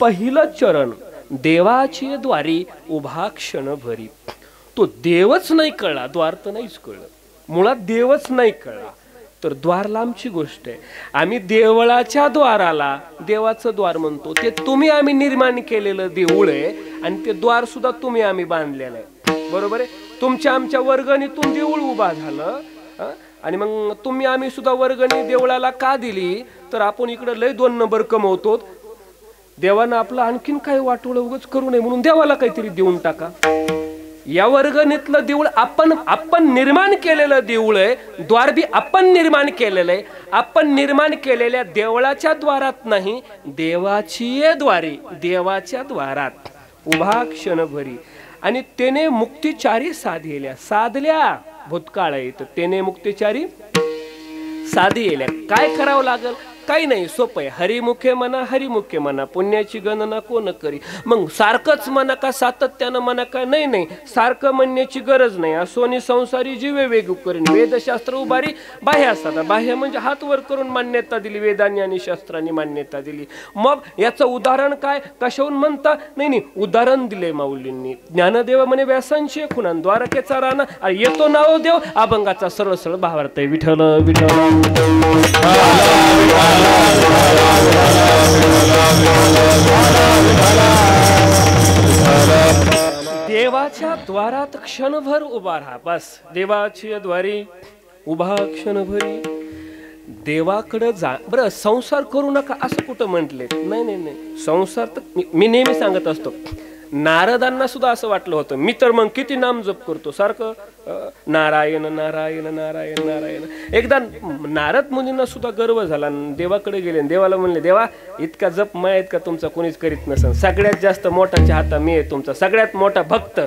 [SPEAKER 1] पहिलं चरण, देवाची द्वारी उभा क्षण भरी. तो देवच नाही कळला, द्वार तर नाहीच कळलं. मुळात देवच नाही कळला तर द्वार लांबची गोष्ट आहे. आम्ही देवळाच्या द्वाराला देवाचं द्वार म्हणतो. ते तुम्ही आम्ही निर्माण केलेलं देऊळ आहे आणि ते द्वार सुद्धा तुम्ही आम्ही बांधलेलं आहे. बरोबर आहे. तुमच्या आमच्या वर्गणीतून देऊळ उभा झालं आणि मग तुम्ही आम्ही सुद्धा वर्गणी देवळाला का दिली तर आपण इकडे लय 2 नंबर कमवतो. देवानं आपलं आणखीन काही वाटोळं उगाच करू नये म्हणून देवाला काहीतरी देऊन टाका. या वर्गणीतलं देऊळ आपण निर्माण केलेलं देऊळ आहे. द्वार बी आपण निर्माण केलेलं आहे. आपण निर्माण केलेल्या देवळाच्या द्वारात नाही, देवाची द्वारी, देवाच्या द्वारात उभा क्षणभरी. आणि तेने मुक्तिचारी साधल्या भूतकाळ आहे तर तेने मुक्तिचारी साधिल्या. काय करावं लागल? काही नाही, सोपं आहे. हरिमुखे म्हणा, हरिमुखे म्हणा, पुण्याची गणना कोण करी. मग सारखंच म्हणा का सातत्यानं म्हणा का? नाही नाही, सारखं म्हणण्याची गरज नाही. असोनी संसारी जीवे वेगू करीन, वेदशास्त्र उभारी बाह्य असतात. बाह्य म्हणजे हात वर करून मान्यता दिली, वेदांनी आणि शास्त्रांनी मान्यता दिली. मग याचं उदाहरण काय? कशाहून म्हणता? नाही नाही, उदाहरण दिले माऊलींनी. ज्ञानदेव म्हणे व्यासांची खुणा द्वारकेचा राणा, येतो नाव देव अभंगाचा सरळ सरळ भावार्थ आहे. विठ्ठल विठ्ठल देवाच्या द्वारात क्षणभर उभा राहा. बस, देवाची द्वारी उभा क्षणभरी. देवाकडे जा. बरं, संसार करू नका असं कुठं म्हटले? नाही नाही नाही, संसार तर मी नेहमी सांगत असतो. नारदांना सुद्धा असं वाटलं होतं. मी तर मग किती नाम जप करतो सारखं, नारायण नारायण नारायण नारायण. एकदा नारद मुनींना सुद्धा गर्व झाला. देवाकडे गेले, देवाला म्हणले, देवा इतका जप माहित का तुमचा कोणीच करीत नसेल. सगळ्यात जास्त मोठा चाहता मी आहे तुमचा, सगळ्यात मोठा भक्त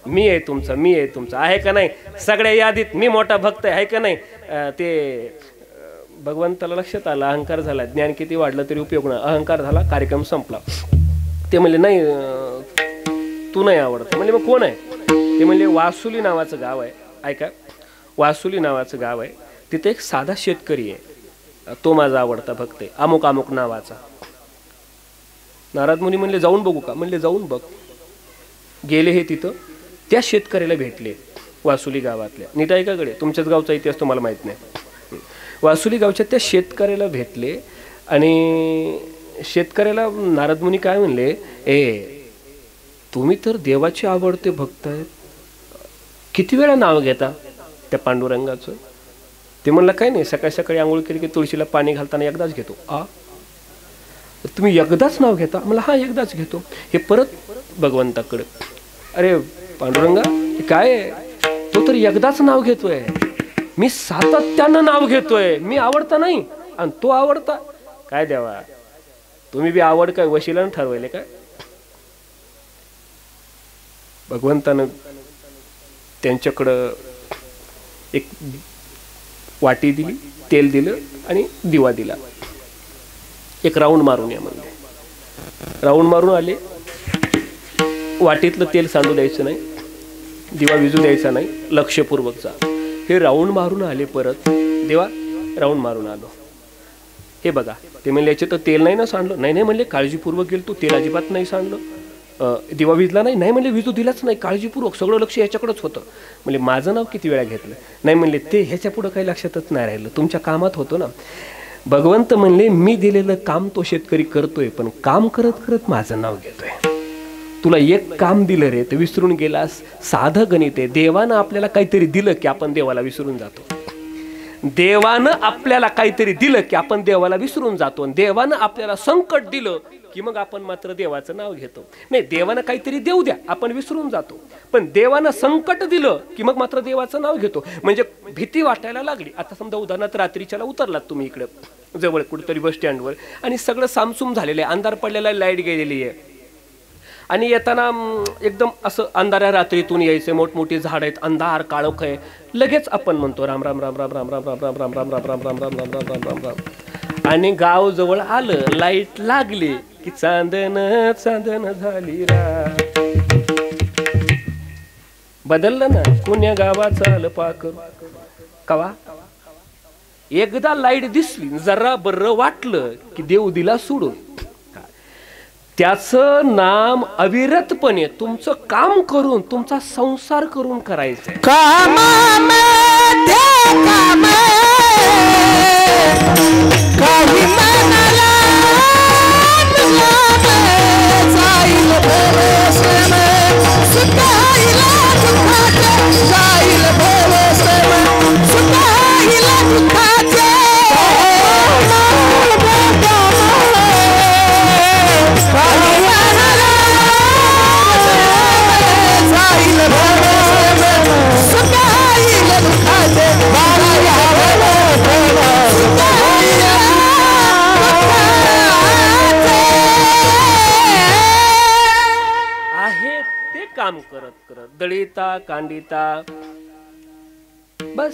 [SPEAKER 1] मी आहे तुमचा, मी आहे तुमचा, आहे का नाही? सगळ्या यादीत मी मोठा भक्त आहे का नाही? ते भगवंताला लक्षात आलं, अहंकार झाला. ज्ञान किती वाढलं तरी उपयोग नाही. अहंकार झाला, कार्यक्रम संपला. ते म्हणले नाही तू नाही आवडत. म्हणजे मग कोण आहे? ते म्हणले वासुली नावाचं गाव आहे. ऐका, वासुली नावाचं गाव आहे. तिथे एक साधा शेतकरी आहे, तो माझा आवडता भक्त आहे, अमुक अमुक नावाचा. नारद मुनी म्हणले जाऊन बघू का? म्हणले जाऊन बघ. गेले हे तिथं, त्या शेतकऱ्याला भेटले वासुली गावातल्या. नीट ऐकाकडे, तुमच्याच गावचा इतिहास तुम्हाला माहित नाही. वासुली गावच्या त्या शेतकऱ्याला भेटले आणि शेतकऱ्याला नारद मुनी काय म्हणले, तुम्ही तर देवाचे आवडते भक्त आहेत, किती वेळा नाव घेता त्या पांडुरंगाचं? ते म्हणलं काय नाही, सकाळी सकाळी आंघोळ केली की तुळशीला पाणी घालताना एकदाच घेतो. तुम्ही एकदाच नाव घेता? मला हा एकदाच घेतो. हे परत भगवंताकडे, अरे पांडुरंगा काय तो तर एकदाच नाव घेतोय, मी सातत्यानं नाव घेतोय, मी आवडता नाही आणि तो आवडता. काय देवा, तुम्ही बी आवड काय वशिलानं ठरवले काय? भगवंतानं त्यांच्याकडं एक वाटी दिली, तेल दिलं आणि दिवा दिला. एक राऊंड मारून या म्हणजे. राऊंड मारून आले. वाटीतलं तेल सांडू द्यायचं नाही, दिवा विजू द्यायचा नाही, लक्षपूर्वकचा. हे राऊंड मारून आले परत. देवा राऊंड मारून आलो, हे बघा. ते म्हणले याचे तर तेल नाही ना सांडलं? नाही नाही म्हणले, काळजीपूर्वक गेलो तू, तेल अजिबात नाही सांडलं. दिवा विजला नाही? नाही म्हणले, विजू दिलाच नाही, काळजीपूर्वक सगळं लक्ष ह्याच्याकडेच होतं. म्हणजे माझं नाव किती वेळा घेतलं? नाही म्हणले, ते ह्याच्या पुढं काही लक्षातच नाही राहिलं, तुमच्या कामात होतो ना. भगवंत म्हणले मी दिलेलं काम तो शेतकरी करतोय, पण काम करत करत माझं नाव घेतोय. तुला एक काम दिलं रे ते विसरून गेलास. साधं गणित आहे. देवानं आपल्याला काहीतरी दिलं की आपण देवाला विसरून जातो. देवानं आपल्याला काहीतरी दिलं की आपण देवाला विसरून जातो. देवानं आपल्याला संकट दिलं की मग आपण मात्र देवाचं नाव घेतो. नाही, देवानं काहीतरी देऊ द्या, आपण विसरून जातो. पण देवानं संकट दिलं की मग मात्र देवाचं नाव घेतो. म्हणजे भीती वाटायला लागली. आता समजा उदाहरणार्थ रात्रीच्याला उतरलात तुम्ही इकडे जवळ कुठेतरी बस स्टँडवर आणि सगळं सामसूम झालेलं आहे, अंधार पडलेला, लाईट गेलेली आहे आणि येताना एकदम असं अंधाऱ्या रात्रीतून यायचे, मोठमोठी झाड आहेत, अंधार काळोख आहे. लगेच आपण म्हणतो राम राम राम राम राम राम राम राम राम राम राम राम राम राम राम राम राम राम. आणि गाव जवळ आलं, लाईट लागली की चांदन चांदन झाली रा. बदललं ना, पुण्या गावाचा लपाकर कवा एकदा लाईट दिसली जरा बरं वाटलं की देव दिला सोडून. त्याचं नाम अविरतपणे तुमचं काम करून तुमचा संसार करून करायचंय.
[SPEAKER 2] काही मनाला जाईल भरोसम सुखाईला दुःखाचे जाईल भरोसम सुखाईला दुःखाचे काही मनाला जाईल भरोसम सुखाईला दुःखाचे
[SPEAKER 1] आहे ते काम करत करत दळीता कांडिता बस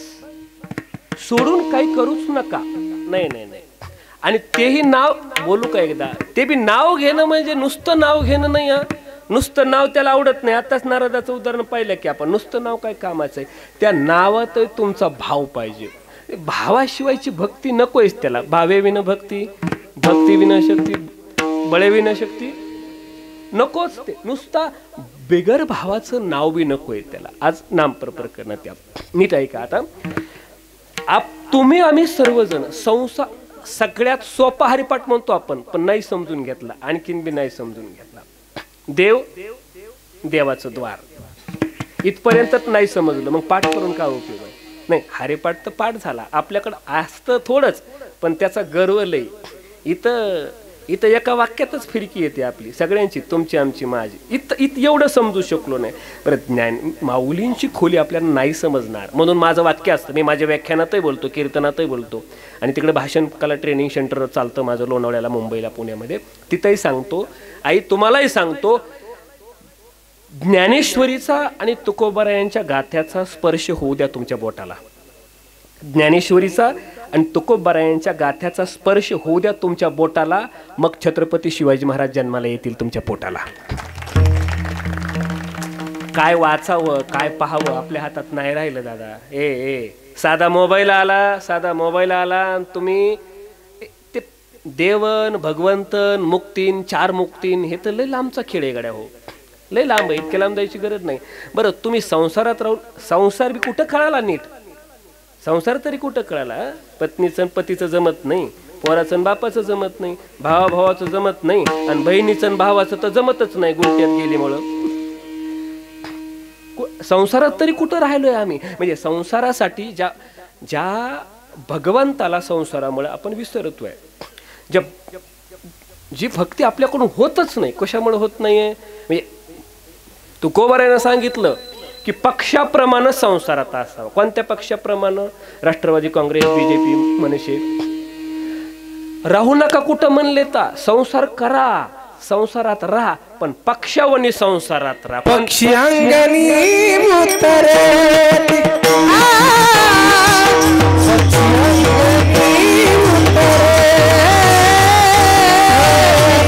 [SPEAKER 1] सोडून काही करूच नका. नाही नाही नाही. आणि तेही नाव बोलू का एकदा, ते बी नाव घेणं म्हणजे नुसतं नाव घेणं नाही. हा नुसतं नाव त्याला आवडत नाही. आताच नारदाचं उदाहरण पाहिलं की आपण, नुसतं नाव काय कामाचं आहे. त्या नावात तुमचा भाव पाहिजे. भावाशिवायची भक्ती नकोयच त्याला. भावे विना भक्ती, भक्ती विना शक्ती, बळे विना शक्ती नकोच. ते नुसता बिगर भावाचं नाव बी नकोय त्याला. आज नामप्रकरण त्या नीट ऐका आता. तुम्ही आम्ही सर्वजण संसार सगळ्यात सोपा हरिपाठ म्हणतो आपण, पण नाही समजून घेतला, आणखीन बी नाही समजून घेतला. देव देवाचं द्वार इथपर्यंत नाही समजलं, मग पाठ करून काय उपयोग आहे. नाही, हरिपाठ तर पाठ झाला, आपल्याकडं असतं थोडंच, पण त्याचा गर्व लय. इथं एका वाक्यातच फिरकी येते आपली सगळ्यांची, तुमची आमची माझी. इथं एवढं समजू शकलो नाही. बरं, ज्ञान माऊलींची खोली आपल्याला नाही समजणार, म्हणून माझं वाक्य असतं. मी माझ्या व्याख्यानातही बोलतो, कीर्तनातही बोलतो, आणि तिकडे भाषण कला ट्रेनिंग सेंटर चालतं माझं लोणावळ्याला, मुंबईला, पुण्यामध्ये. तिथंही सांगतो. आई तुम्हालाही सांगतो, ज्ञानेश्वरीचा आणि तुकोबारायांच्या गाथ्याचा स्पर्श होऊ द्या तुमच्या बोटाला. ज्ञानेश्वरीचा आणि तुकोबारायांच्या गाथ्याचा स्पर्श होऊ द्या तुमच्या बोटाला, मग छत्रपती शिवाजी महाराज जन्माला येतील तुमच्या पोटाला. काय वाचावं काय पाहावं आपल्या हातात नाही राहिलं दादा. साधा मोबाईल आला आणि तुम्ही ते देवन भगवंतन मुक्तीन चार मुक्तीन हे तर लय लांबचा खेळ आहे गड्या. हो, लय लांब आहे, इतक्या लांब जायची गरज नाही. बरं, तुम्ही संसारात राहून संसार बी कुठं कळाला नीट? संसार तरी कुठं कळाला? पत्नीचं पतीचं जमत नाही, पोराचं बापाचं जमत नाही, भावाचं जमत नाही, आणि बहिणीचं भावाचं तर जमतच नाही गुंट्यात गेल्यामुळं. संसारात तरी कुठं राहिलोय आम्ही? म्हणजे संसारासाठी ज्या भगवंताला संसारामुळे आपण विसरतोय, जी भक्ती आपल्याकडून होतच नाही. कशामुळे होत नाहीये? म्हणजे तुकोबारायानं सांगितलं की पक्षाप्रमाणे संसारात असावं. कोणत्या पक्षाप्रमाणे? राष्ट्रवादी काँग्रेस, बीजेपी, मनसे. राहू नका कुठं म्हणले तर संसार करा, संसारात राहा, पण पक्षावनी संसारात राहा.
[SPEAKER 2] पक्षी अंगणी मुतरे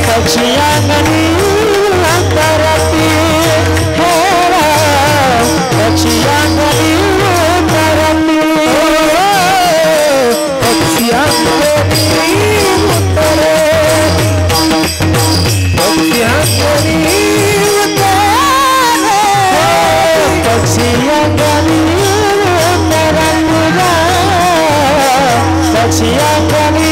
[SPEAKER 2] पक्षी अंगणी अंतरती हेरा पक्षी अंगणी अंतरती पक्षी अंगणी मुतरे पक्षी अंगणी पक्षी अंगणी पक्षी अंगणी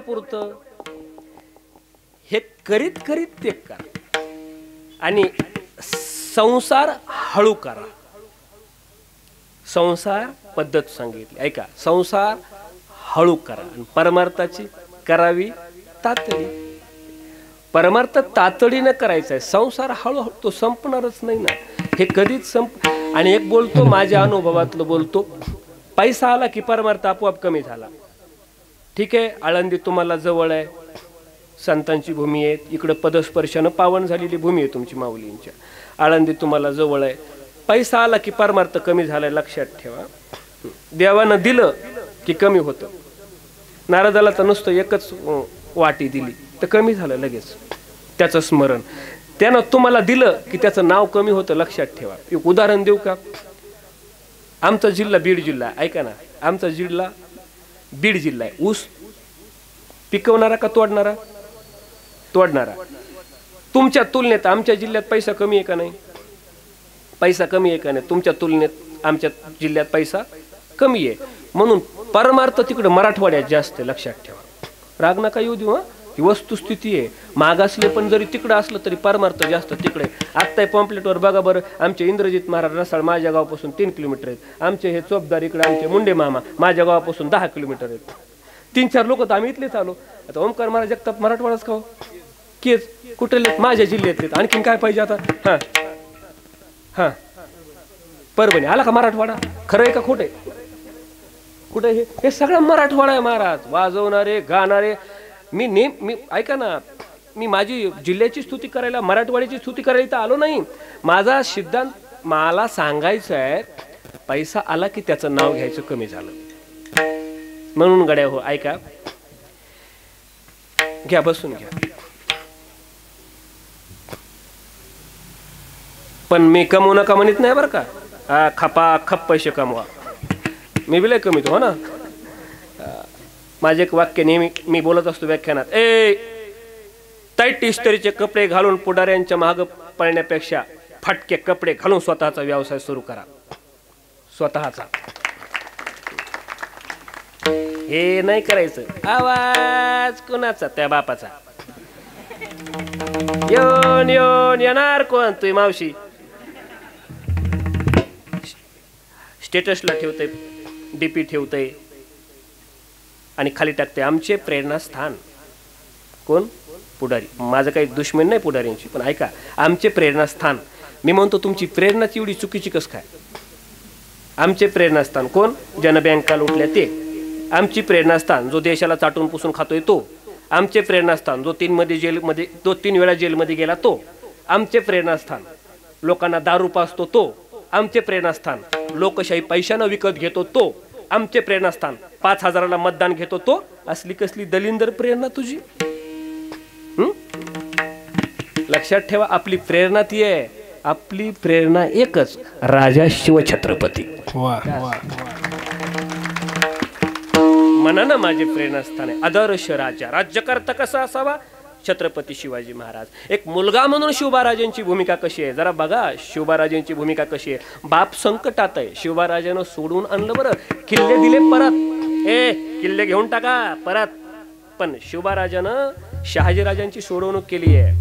[SPEAKER 1] पुरतं हे करीत करीत ते करा. आणि संसार हळू करा. संसार पद्धत सांगितली ऐका. संसार हळू करा आणि परमार्थाची करावी तातडी. परमार्थ तातडीनं करायचा आहे. संसार हळूहळू तो संपणारच नाही ना. हे कधीच आणि एक बोलतो माझ्या अनुभवातलं बोलतो, पैसा आला की परमार्थ आपोआप कमी झाला. ठीक आहे, आळंदी तुम्हाला जवळ आहे, संतांची भूमी आहे, इकडं पदस्पर्शानं पावन झालेली भूमी आहे तुमची माऊलींच्या. आळंदी तुम्हाला जवळ आहे. पैसा आला की परमार्थ कमी झालाय लक्षात ठेवा. देवानं दिलं की कमी होतं. नारदाला तर नुसतं एकच वाटी दिली तर कमी झालं लगेच त्याचं स्मरण. त्यानं तुम्हाला दिलं की त्याचं नाव कमी होतं लक्षात ठेवा. एक उदाहरण देऊ का? आमचा जिल्हा बीड जिल्हा ऐका ना. आमचा जिल्हा बीड जिल्हा आहे. ऊस पिकवणारा का तोडणारा? तोडणारा. तुमच्या तुलनेत आमच्या जिल्ह्यात पैसा कमी आहे का नाही? पैसा कमी आहे का नाही? तुमच्या तुलनेत आमच्या जिल्ह्यात पैसा कमी आहे. म्हणून परमार्थ तिकडे मराठवाड्यात जास्त लक्षात ठेवा. राग नका येऊ देऊ. ही वस्तुस्थिती आहे. मागासले पण जरी तिकडे असलं तरी परमार्थ जास्त तिकडे. आत्ता पॉम्पलेटवर बघा बरं, आमचे इंद्रजित महाराज रसाळ माझ्या गावापासून 3 किलोमीटर आहेत. आमचे हे चोपदार इकडे आमचे मुंडे मामा माझ्या गावापासून 10 किलोमीटर आहेत. 3-4 लोक तर आम्ही इथलेच आलो. आता ओमकार महाराज जगताप मराठवाडाच खाऊ केच कुठले माझ्या जिल्ह्यातले. आणखीन काय पाहिजे आता? हां हां परभणी आला का मराठवाडा? खरं आहे का खोटं आहे? कुठे हे सगळं मराठवाडा आहे महाराज. वाजवणारे गाणारे. मी ऐका ना, मी माझी जिल्ह्याची स्तुती करायला मराठवाड्याची स्तुती करायला तर आलो नाही. माझा सिद्धांत मला सांगायचं आहे, पैसा आला की त्याचं नाव घ्यायचं कमी झालं. म्हणून गड्या हो ऐका, घ्या बसून घ्या. पण मी कमवू नका म्हणत नाही बरं का. खपा खप पैसे कमवा. मी बिलय कमीतो हो ना. माझे एक वाक्य नेहमी मी बोलत असतो व्याख्यानात, टाईट इस्त्रीचे कपडे घालून पुढाऱ्यांच्या मागं पळण्यापेक्षा फटके कपडे घालून स्वतःचा व्यवसाय सुरू करा. स्वतःचा. हे नाही करायचं. आवाज कोणाचा? त्या बापाचा. येऊन येऊन येणार कोण? तुझी मावशी स्टेटसला ठेवते, डीपी ठेवते आणि खाली टाकते आमचे प्रेरणास्थान. कोण? पुढारी. माझं काही दुश्मन नाही पुढाऱ्यांची, पण ऐका, आमचे प्रेरणास्थान. मी म्हणतो तुमची प्रेरणाची एवढी चुकीची कस काय? आमचे प्रेरणास्थान कोण? जनबँका लुटल्या ते. आमची प्रेरणास्थान जो देशाला चाटून पुसून खातोय तो. आमचे प्रेरणास्थान जो 3 वेळा जेलमध्ये गेला तो. आमचे प्रेरणास्थान लोकांना दारू पाजतो तो. आमचे प्रेरणास्थान लोकशाही पैशानं विकत घेतो तो. आमचे प्रेरणास्थान 5,000ला मतदान घेतो तो. असली कसली दलिंदर प्रेरणा तुझी? लक्षात ठेवा, आपली प्रेरणा ती आहे. आपली प्रेरणा एकच, राजा शिवछत्रपती. म्हणा ना माझे प्रेरणास्थान आहे आदर्श राजा. राज्यकर्ता कसा असावा? छत्रपती शिवाजी महाराज. एक मुलगा म्हणून शिवबाराजांची भूमिका कशी आहे जरा बघा. शिवबाराजांची भूमिका कशी आहे? बाप संकटात आहे, शिवबाराजानं सोडून आणलं बरं. किल्ले दिले परत. किल्ले घेऊन टाका परत. पण शिवबाराजानं शहाजीराजांची सोडवणूक केली आहे.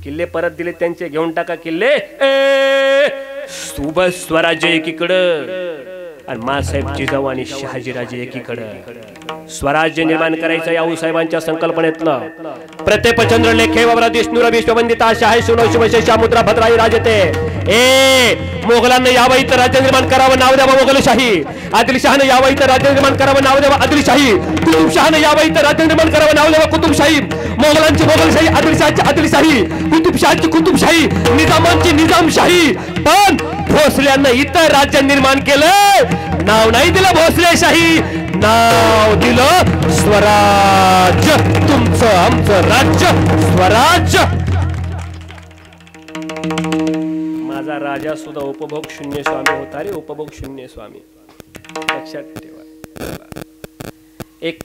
[SPEAKER 1] किल्ले परत दिले त्यांचे, घेऊन टाका किल्ले. स्वराज्य एकीकडं आणि मासाहेब जिजाऊ आणि शहाजीराजे एकीकडं. स्वराज्य निर्माण करायचं या आऊसाहेबांच्या संकल्पनेतलं. प्रत्येपचंद्र लेखे वरा विष्णुर विश्ववंदिता शाही सुनो शिवशेषा मुद्रा भद्राई राजते. मोगलांना यावं इथं राज्य निर्माण करावं, नाव द्यावं मोगलशाही. आदिलशहानं यावं इथं राज्य निर्माण करावं, नाव द्यावं आदिलशाही. कुतुबशहानं यावं इथं राज्य निर्माण करावं, नाव द्यावं कुतुबशाही. मोगलांची मोगलशाही, आदिलशहाची आदिलशाही, कुतुबशहाची कुतुबशाही, निजामांची निजामशाही. पण भोसल्यांना इथं राज्य निर्माण केलं, नाव नाही दिलं भोसलेशाही, नाव दिलं स्वराज्य. तुमचं आमचं राज्य स्वराज्य. माझा राजा सुद्धा उपभोग शून्य स्वामी होता रे. उपभोग शून्य स्वामी. लक्षात ठेवा. एक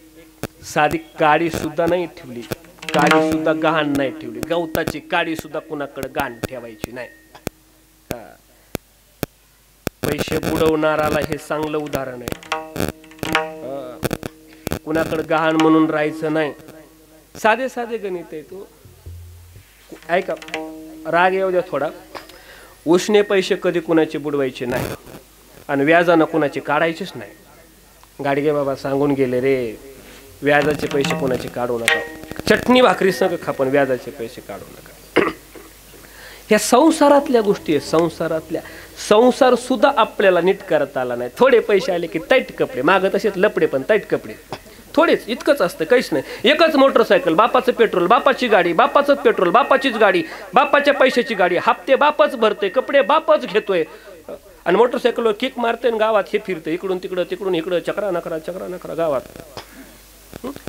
[SPEAKER 1] साधी काडी सुद्धा नाही ठेवली. काडी सुद्धा गहाण नाही ठेवली. गवताची काडी सुद्धा कुणाकडे गहाण ठेवायची नाही. पैसे बुडवणाराला हे चांगलं उदाहरण आहे. कुणाकडे गहाण म्हणून राहायचं नाही. साधे साधे गणित आहे. तो ऐका, राग येऊ द्या थोडा. उसने पैसे कधी कुणाचे बुडवायचे नाही आणि व्याजानं कुणाचे काढायचेच नाही. गाडगे बाबा सांगून गेले रे, व्याजाचे पैसे कोणाचे काढू नका, चटणी भाकरी संग खा पण व्याजाचे पैसे काढू नका. ह्या संसारातल्या गोष्टी आहेत. संसार सुद्धा आपल्याला नीट करता आला नाही. थोडे पैसे आले की टाईट कपडे, मागं तसेच लपडे पण टाईट कपडे, थोडेच, इतकंच असतं, काहीच नाही. एकच मोटरसायकल, बापाचं पेट्रोल, बापाची गाडी, बापाचं पेट्रोल, बापाचीच गाडी, बापाच्या पैशाची गाडी, हप्ते बापच भरतोय, कपडे बापच घेतोय आणि मोटरसायकलवर किक मारते आणि गावात हे फिरते, इकडून इकडं चक्रा नकरा गावात.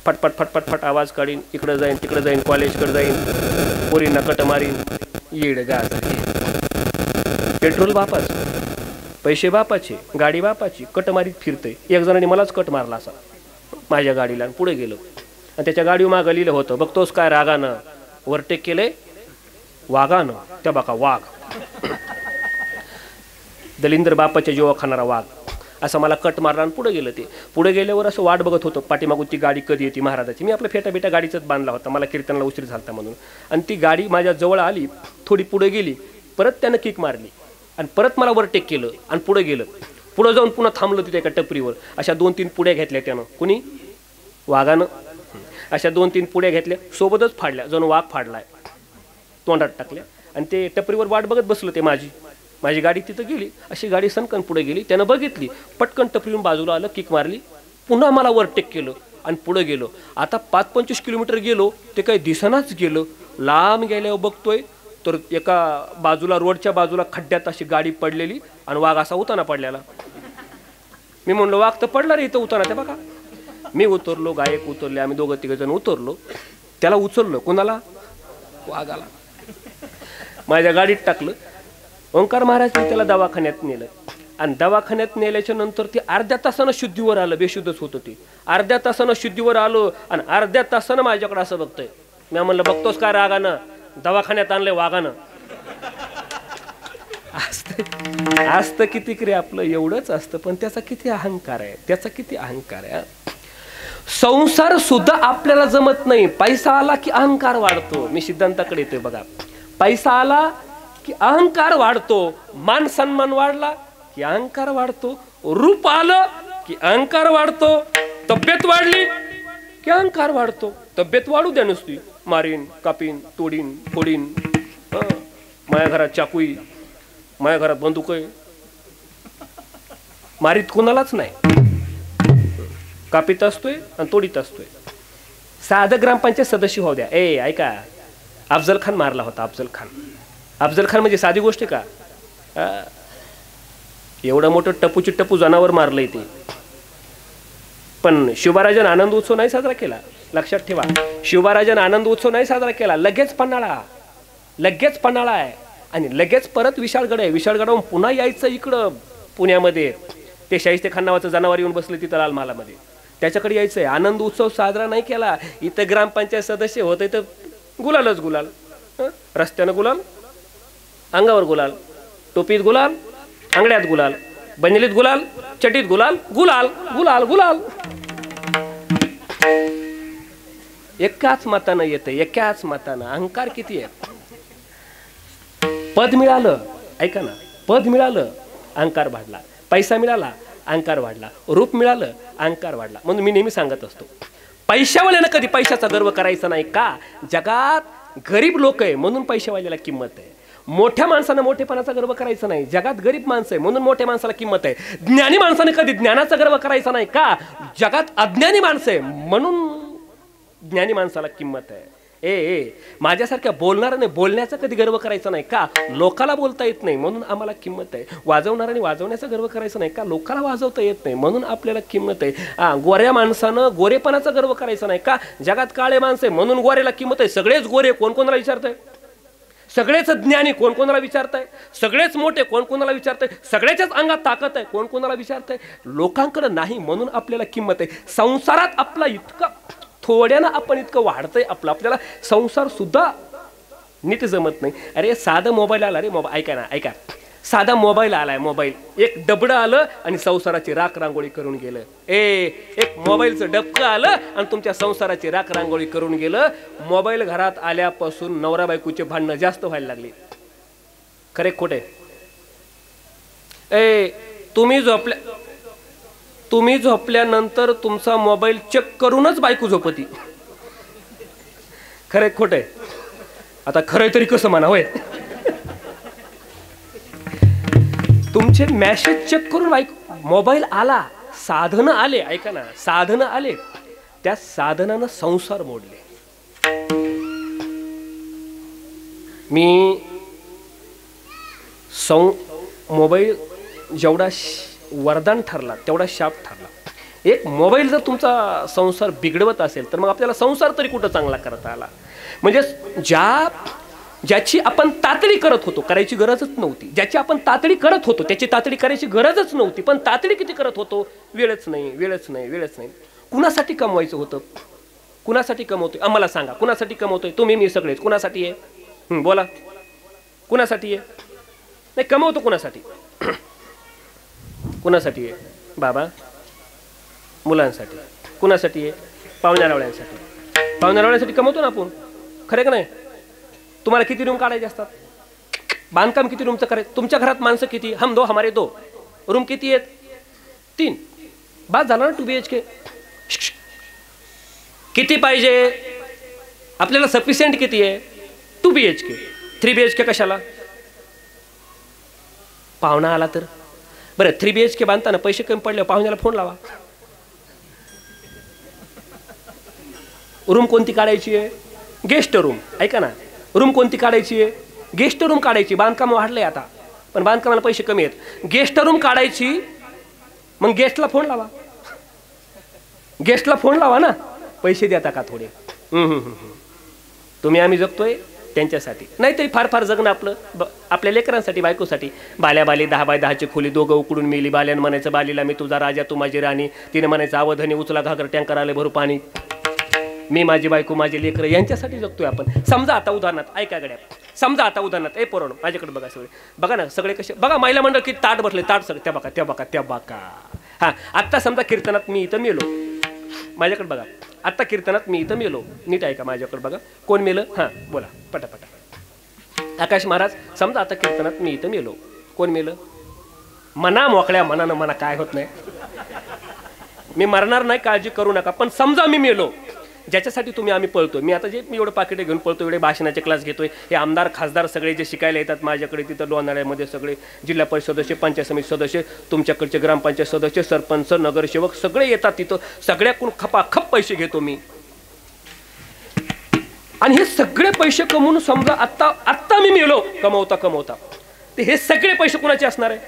[SPEAKER 1] फटफट फटफट फट आवाज काढीन, इकडं जाईन तिकडं जाईन, कॉलेजकडे जाईन, पोरींना कट मारीन, येड गाज. पेट्रोल बापाच, पैसे बापाचे, गाडी बापाची, कट मारीत फिरतोय. एक जणांनी मलाच कट मारला असा माझ्या गाडीला आणि पुढे गेलो आणि त्याच्या गाडीवर मागं लिहिलं होतं, बघतोस काय रागानं ओव्हरटेक केलंय वाघानं. त्या बघा वाघ, दलिंद्र बापाच्या जीवा खाणारा वाघ, असं मला कट मारला आणि पुढे गेलं. ते पुढे गेल्यावर असं वाट बघत होतं पाठीमागून ती गाडी कधी येते महाराजाची. मी आपलं फेटा गाडीचाच बांधला होता, मला कीर्तनाला उशीर झाला म्हणून. आणि ती गाडी माझ्या जवळ आली, थोडी पुढे गेली, परत त्यानं किक मारली आणि परत मला ओव्हरटेक केलं आणि पुढे गेलं. पुढे जाऊन पुन्हा थांबलं तिथे एका टपरीवर. अशा 2-3 पुड्या घेतल्या त्यानं, कुणी वाघानं. अशा 2-3 पुड्या घेतल्या, सोबतच फाडल्या, जणू वाघ फाडलाय, तोंडात टाकल्या आणि ते टपरीवर वाट बघत बसलं. ते माझी गाडी तिथं गेली, अशी गाडी सनकन पुढे गेली. त्यानं बघितली, पटकन टपरीवरून बाजूला आलं, किक मारली, पुन्हा मला ओव्हरटेक केलं आणि पुढे गेलो. आता 5-25 किलोमीटर गेलो, ते काही दिसनाच गेलं. लांब गेल्यावर बघतोय तर एका बाजूला, रोडच्या बाजूला खड्ड्यात अशी गाडी पडलेली आणि वाघ असा उताना पडलेला. मी म्हणलो वाघ तर पडला रे इथं उताना. ते बघा, मी उतरलो, गायक उतरले, आम्ही 2-3 जण उतरलो. त्याला उचललं, कोणाला? वाघाला. माझ्या गाडीत टाकलं. ओंकार महाराजने त्याला दवाखान्यात नेलं आणि दवाखान्यात नेल्याच्या नंतर ते अर्ध्या तासानं शुद्धीवर आलं. बेशुद्धच होतं ते. अर्ध्या तासानं शुद्धीवर आलो आणि अर्ध्या तासानं माझ्याकडे असं बघतोय. मी म्हणलं बघतोस काय रागानं, दवाखान्यात आणलंय वाघानं. असतं किती रे आपलं, एवढंच असतं, पण त्याचा किती अहंकार आहे, संसार सुद्धा आपल्याला जमत नाही. पैसा आला की अहंकार वाढतो. मी सिद्धांताकडे येतोय बघा. पैसा आला की अहंकार वाढतो, मान सन्मान वाढला की अहंकार वाढतो, रूप आलं की अहंकार वाढतो, तब्येत वाढली की अहंकार वाढतो. तब्येत वाढू द्या नुसती, मारीन, कापीन, तोडीन, फोडीन, माझ्या घरात चाकूई, माझ्या घरात बंदूक आहे, मारीत कुणालाच नाही, कापीत असतोय आणि तोडीत असतोय. साधं ग्रामपंचायत सदस्य होऊ द्या. ऐका, अफजल खान मारला होता. अफजल खान म्हणजे साधी गोष्ट का? एवढं मोठं टपूची टपू जनावर मारलंय ते. पण शिवबाराजन आनंद उत्सव नाही साजरा केला. लक्षात ठेवा, शिवबाराजन आनंद उत्सव नाही साजरा केला. लगेच पन्हाळा आहे आणि लगेच परत विशाळगड आहे. विशाळगडावरून पुन्हा यायचं इकडं पुण्यामध्ये. ते शाहिस्ते खान नावाचं जनावर येऊन बसले तिथं लाल महालामध्ये, त्याच्याकडे यायचंय. आनंद उत्सव साजरा नाही केला. इथं ग्रामपंचायत सदस्य होते तर गुलालच गुलाल. रस्त्यानं गुलाल, अंगावर गुलाल, टोपीत गुलाल, आंगड्यात गुलाल, बंजलीत गुलाल, चटीत गुलाल, गुलाल गुलाल गुलाल. एकाच मतानं येतं, एकाच मतानं. अहंकार किती आहे. पद मिळालं, ऐका ना, पद मिळालं, अहंकार वाढला. पैसा मिळाला, अहंकार वाढला. रूप मिळालं, अहंकार वाढला. म्हणून मी नेहमी सांगत असतो, पैशावाल्यानं कधी पैशाचा गर्व करायचा नाही. का? जगात गरीब लोक आहे म्हणून पैशावाल्याला किंमत आहे. मोठ्या माणसानं मोठेपणाचा गर्व करायचा नाही. जगात गरीब माणसं आहे म्हणून मोठ्या माणसाला किंमत आहे. ज्ञानी माणसाने कधी ज्ञानाचा गर्व करायचा नाही. का? जगात अज्ञानी माणसं आहे म्हणून ज्ञानी माणसाला किंमत आहे. माझ्यासारख्या बोलणाऱ्याने बोलण्याचा कधी गर्व करायचा नाही. का? लोकाला बोलता येत नाही म्हणून आम्हाला किंमत आहे. वाजवणाऱ्याने वाजवण्याचा गर्व करायचा नाही. का? लोकाला वाजवता येत नाही म्हणून आपल्याला किंमत आहे. गोऱ्या माणसानं गोरेपणाचा गर्व करायचा नाही. का? जगात काळे माणसं आहे म्हणून गोऱ्याला किंमत आहे. सगळेच गोरे कोण कोणाला विचारताय? सगळेच ज्ञानी कोण कोणाला विचारताय? सगळेच मोठे कोण कोणाला विचारताय? सगळ्याच्याच अंगात ताकद आहे कोण कोणाला विचारताय? लोकांकडे नाही म्हणून आपल्याला किंमत आहे. संसारात आपला इतका थोड्यानं आपण इतकं वाढतंय आपल्याला संसार सुद्धा नीट जमत नाही. अरे साधा मोबाईल आला रे, ऐका, साधा मोबाईल आलाय. मोबाईल एक डबडं आलं आणि संसाराची राख रांगोळी करून गेलं. एक मोबाईलचं डबकं आलं आणि तुमच्या संसाराची राख रांगोळी करून गेलं. मोबाईल घरात आल्यापासून नवरा बायकोचे भांडणं जास्त व्हायला लागली. खरे खोटे? तुम्ही झोपल्यानंतर तुमचा मोबाईल चेक करूनच बायको झोपती. खरंय खोटंय? आता खरंय तरी कसं म्हणा होय. तुमचे मॅसेज चेक करून बायको, मोबाईल आला, साधनं आले, ऐका ना, साधनं आले, त्या साधनानं संसार मोडले. मी मोबाईल जेवढा वरदान ठरला तेवढा शाप ठरला. एक मोबाईल जर तुमचा संसार बिघडवत असेल तर मग आपल्याला संसार तरी कुठं चांगला करता आला. म्हणजे ज्याची आपण तातडी करत होतो, करायची गरजच नव्हती, ज्याची आपण तातडी करत होतो त्याची तातडी करायची गरजच नव्हती, पण तातडी किती करत होतो, वेळच नाही. कुणासाठी कमवायचं होतं? कुणासाठी कमवतोय? आम्हाला सांगा, कुणासाठी कमवतोय? तुम्ही मी सगळेच कुणासाठी आहे? बोला, कुणासाठी आहे? नाही, कमवतो कुणासाठी? कुणासाठी आहे? बाबा, मुलांसाठी. कुणासाठी आहे? पाहुण्यारावळ्यांसाठी कमवतो ना आपण, खरे का नाही? तुम्हाला किती रूम काढायचे असतात? बांधकाम किती रूमचं करायचं? तुमच्या घरात माणसं किती? हम दो हमारे दो. रूम किती आहेत? 3. बास झाला ना 2 BHK. किती पाहिजे आपल्याला? सफिशियंट किती आहे? 2 BHK. 3 BHK कशाला? पाहुणा आला तर बरं. 3 BHK बांधताना पैसे कमी पडले, पाहुण्याला फोन लावा. रूम कोणती काढायची आहे? Guest room. ऐका ना, रूम कोणती काढायची आहे? गेस्ट रूम काढायची. बांधकाम वाढलंय आता, पण बांधकामाला पैसे कमी आहेत. गेस्ट रूम काढायची, मग गेस्टला फोन लावा ना. पैसे देता का थोडे? तुम्ही आम्ही जगतोय त्यांच्यासाठी, नाहीतरी फार जगणं आपल्या लेकरांसाठी, बायकोसाठी. बाली 10 बाय 10ची खोली, दोघं उकडून मेली. बाल्यानं म्हणायचं बालीला, मी तुझा राजा तू माझी राणी. तिने म्हणायचं अवधानी उचला घागर, टँकर आले भरू पाणी. मी माझी बायको माझे लेकरं यांच्यासाठी जगतोय आपण. समजा आता उदाहरणार्थ, ऐका गड्या, समजा आता उदाहरणार्थ, पोरांनो माझ्याकडे बघा, सगळे बघा ना, सगळे कसे बघा, महिला मंडळ किती ताट बसले, ताट सगळे त्या बघा. हा, आत्ता समजा कीर्तनात मी इथं मेलो, माझ्याकडे बघा. आत्ता कीर्तनात मी इथं मेलो, नीट ऐका, माझ्याकडे बघा. कोण मेलं? हां बोला पटापटा. आकाश महाराज, समजा आता कीर्तनात मी इथं मेलो, कोण मेलं? मना मोकळ्या मनानं, म्हणा काय होत नाही, मी मरणार नाही, काळजी करू नका. पण समजा मी मेलो, ज्याच्यासाठी तुम्ही आम्ही पळतोय. मी आता मी एवढं पाकिटे घेऊन पळतो, एवढे भाषणाचे क्लास घेतोय. हे आमदार खासदार सगळे जे शिकायला येतात माझ्याकडे, तिथं लोणावळ्यामध्ये सगळे जिल्हा परिषद सदस्य, पंचायत समिती सदस्य, तुमच्याकडचे ग्रामपंचायत सदस्य, सरपंच, नगरसेवक सगळे येतात तिथं. सगळ्याकडून खपाखप पैसे घेतो मी. आणि हे सगळे पैसे कमवून समजा आत्ता मी मेलो, कमवता ते हे सगळे पैसे कुणाचे असणार आहे?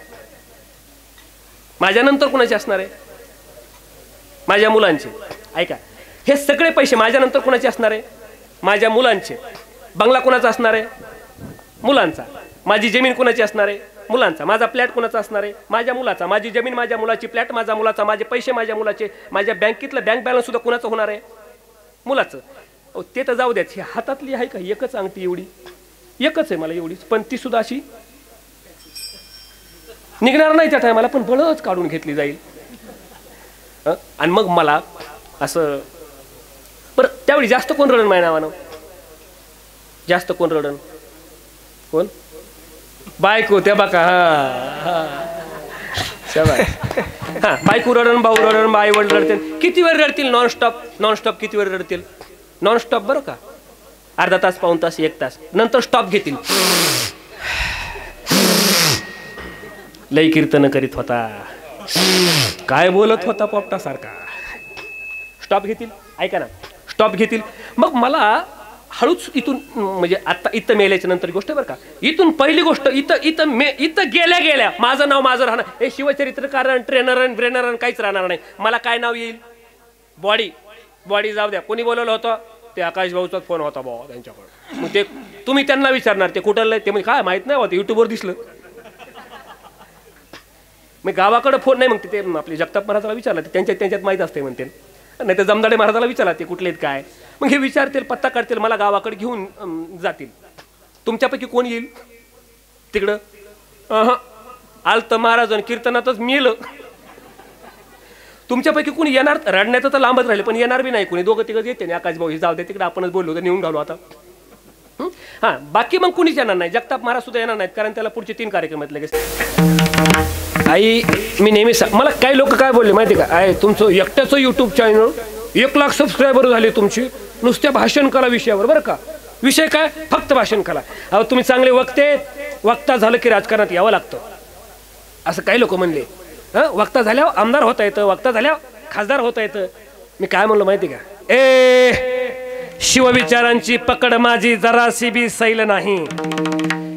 [SPEAKER 1] माझ्यानंतर कुणाचे असणार आहे? माझ्या मुलांचे. ऐका, हे सगळे पैसे माझ्यानंतर कुणाचे असणार आहे? माझ्या मुलांचे. बंगला कुणाचा असणार आहे? मुलांचा. माझी जमीन कुणाची असणार आहे? मुलांचा. माझा फ्लॅट कुणाचा असणार आहे? माझ्या मुलाचा. माझी जमीन माझ्या मुलाची, फ्लॅट माझा मुलाचा, माझे पैसे माझ्या मुलाचे, माझ्या बँकेतलं बँक बॅलन्स सुद्धा कुणाचं होणार आहे? मुलाचं. ते तर जाऊ द्याच. ही हातातली आहे का एकच अंगठी, एवढी एकच आहे मला एवढीच, पण ती सुद्धा अशी निघणार नाही त्या टायमाला, पण बळच काढून घेतली जाईल. आणि मग मला असं, बरं त्यावेळी जास्त कोण रडण माझ्या नावानं? जास्त कोण रडण? कोण? बायको. त्या बाका. हा, बायको रडण, भाऊ रडण, आई वडील रडतील. किती वेळ रडतील? नॉनस्टॉप किती वेळ रडतील? नॉनस्टॉप बरं का, अर्धा तास, पाऊण तास, 1 तास, नंतर स्टॉप घेतील. लई कीर्तन करीत होता, काय बोलत होता पोपटा सारखा. स्टॉप घेतील. ऐका ना, स्टॉप घेतील. मग मला हळूच इथून, म्हणजे आता इथं मेल्याच्या नंतर गोष्ट बरं का, इथून पहिली गोष्ट, इथं गेल्या माझं नाव माझं राहणार. हे शिवचरित्रकार, ट्रेनर ब्रेनर काहीच राहणार नाही. मला काय नाव येईल? बॉडी जाऊ द्या. कोणी बोलवलं होतं? ते आकाश भाऊचाच फोन होता भाऊ त्यांच्याकडे. मग ते तुम्ही त्यांना विचारणार ते कुठलं, ते म्हणजे काय माहित नाही होतं, युट्यूबवर दिसलं. मग गावाकडे फोन नाही, मग ते आपले जगताप महाराजाला विचारलं, ते त्यांच्यात माहीत असते म्हणते. नाही तर जमदाडे महाराजाला विचारला, ते कुठले आहेत काय. मग हे विचारतील, पत्ता काढतील, मला गावाकडे घेऊन जातील. तुमच्यापैकी कोण येईल तिकडं? आलतं महाराज कीर्तनातच मेलं. तुमच्यापैकी कोणी येणार? रडण्याचं तर लांबच राहिले, पण येणार बी नाही कोणी. दोघं तिघं येते ना, आकाश भाऊ हे जाऊ दे तिकडे, आपणच बोललो होतं, नेऊन घालू आता. हां, बाकी मग कुणीच येणार नाही. जगताप महाराज सुद्धा येणार नाहीत, कारण त्याला पुढचे 3 कार्यक्रम आहेत लगेच. आई मी नेहमी मला काही लोक काय बोलले माहिती का, आहे तुमचं एकट्याचं यूट्यूब चॅनल 1 लाख सबस्क्रायबर झाले तुमची, नुसत्या भाषण कला विषयावर, बरं का, विषय काय फक्त भाषण कला. अहो तुम्ही चांगले वक्ता झालं की राजकारणात यावं लागतं असं काही लोक म्हणले. वक्ता झाल्यावर आमदार होता येतं, वक्ता झाल्यावर खासदार होता येतं. मी काय म्हणलो माहिती का, शिवविचारांची पकड माझी जराशी बी सैल नाही,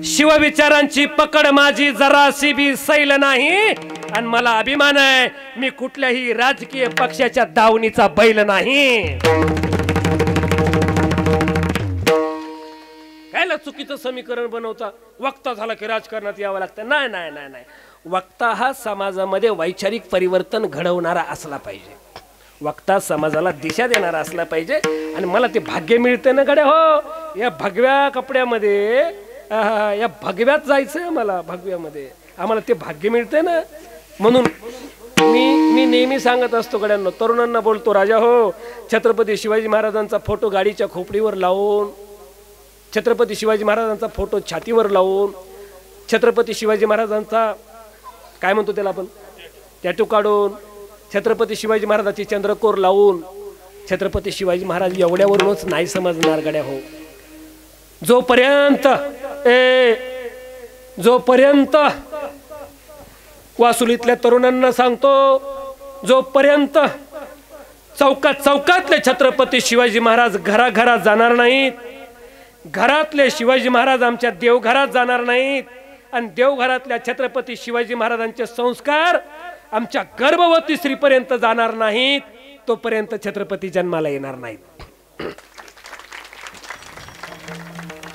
[SPEAKER 1] शिवविचारांची पकड माझी जराशी बी सैल नाही, आणि मला अभिमान आहे मी कुठल्याही राजकीय पक्षाच्या दावणीचा बैल नाही. कायला चुकीचं समीकरण बनवता, वक्ता झाला की राजकारणात यावं लागतं. नाही नाही नाही नाही, वक्ता हा समाजामध्ये वैचारिक परिवर्तन घडवणारा असला पाहिजे, वक्ता समाजाला दिशा देणारा असला पाहिजे. आणि मला ते भाग्य मिळते ना गड्या, हो या भगव्या कपड्यामध्ये, या भगव्यात जायचंय मला, भगव्यामध्ये आम्हाला ते भाग्य मिळते ना. म्हणून मी नेहमी सांगत असतो गड्यांना, तरुणांना बोलतो, राजा हो छत्रपती शिवाजी महाराजांचा फोटो गाडीच्या खोपडीवर लावून, छत्रपती शिवाजी महाराजांचा फोटो छातीवर लावून, छत्रपती शिवाजी महाराजांचा काय म्हणतो त्याला आपण टॅटू काढून, छत्रपती शिवाजी महाराजांची चंद्रकोर लावून, छत्रपती शिवाजी महाराज एवढ्यावरूनच नाही समजणार गड्या हो. जोपर्यंत वासुलीतल्या तरुणांना सांगतो, जोपर्यंत चौकातले छत्रपती शिवाजी महाराज घराघरात जाणार नाहीत, घरातले शिवाजी महाराज आमच्या देवघरात जाणार नाहीत, आणि देवघरातल्या छत्रपती शिवाजी महाराजांचे संस्कार आमच्या गर्भवती स्त्रीपर्यंत जाणार नाहीत, तोपर्यंत छत्रपती जन्माला येणार नाहीत.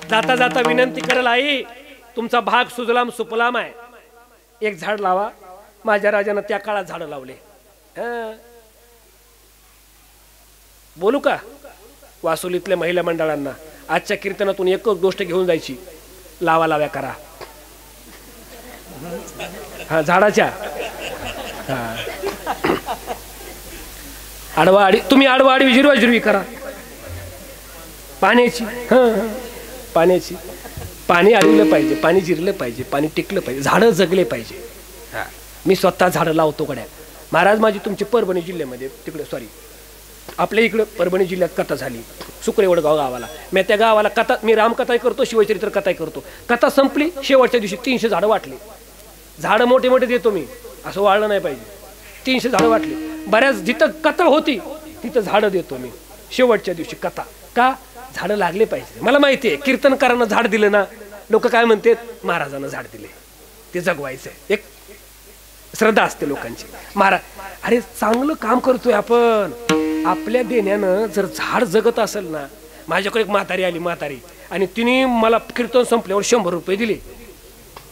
[SPEAKER 1] जाता जाता विनंती करेल, आई तुमचा भाग सुजलाम सुफलाम आहे, एक झाड लावा. माझ्या राजानं त्या काळात झाडं लावले. बोलू का वासुलीतल्या महिला मंडळांना, आजच्या कीर्तनातून एक गोष्ट घेऊन जायची, लाव्या करा. हा झाडाच्या आडवा आडी, तुम्ही आडवा आडवी जिरवा जिरवी करा. पाण्याची पाण्याची पाणी आडवलं पाहिजे, पाणी जिरलं पाहिजे, पाणी टिकलं पाहिजे, झाडं जगले पाहिजे. मी स्वतः झाडं लावतो गड्या. महाराज माझी तुमची परभणी जिल्ह्यामध्ये तिकडे आपल्या इकडं परभणी जिल्ह्यात कथा झाली, सुकरेवडगाव गावाला. मी त्या गावाला कथा, मी रामकथाही करतो, शिवचरित्र कथाही करतो. कथा संपली, शेवटच्या दिवशी 300 झाडं वाटली. झाडं मोठे मोठे देतो मी, असं वाढलं नाही पाहिजे. 300 झाडं वाटली. बऱ्याच जिथं कथा होती तिथं झाडं देतो मी शेवटच्या दिवशी. कथा का, झाडं लागले पाहिजे. मला माहिती आहे कीर्तनकारांना झाड दिलं ना, लोक काय म्हणतात, महाराजांना झाड दिले, ते जगवायचंय, एक श्रद्धा असते लोकांची. महाराज अरे चांगलं काम करतोय आपण, आपल्या देण्यानं जर झाड जगत असेल ना. माझ्याकडे एक म्हातारी आली, म्हातारी, आणि तिने मला कीर्तन संपल्यावर 100 रुपये दिले.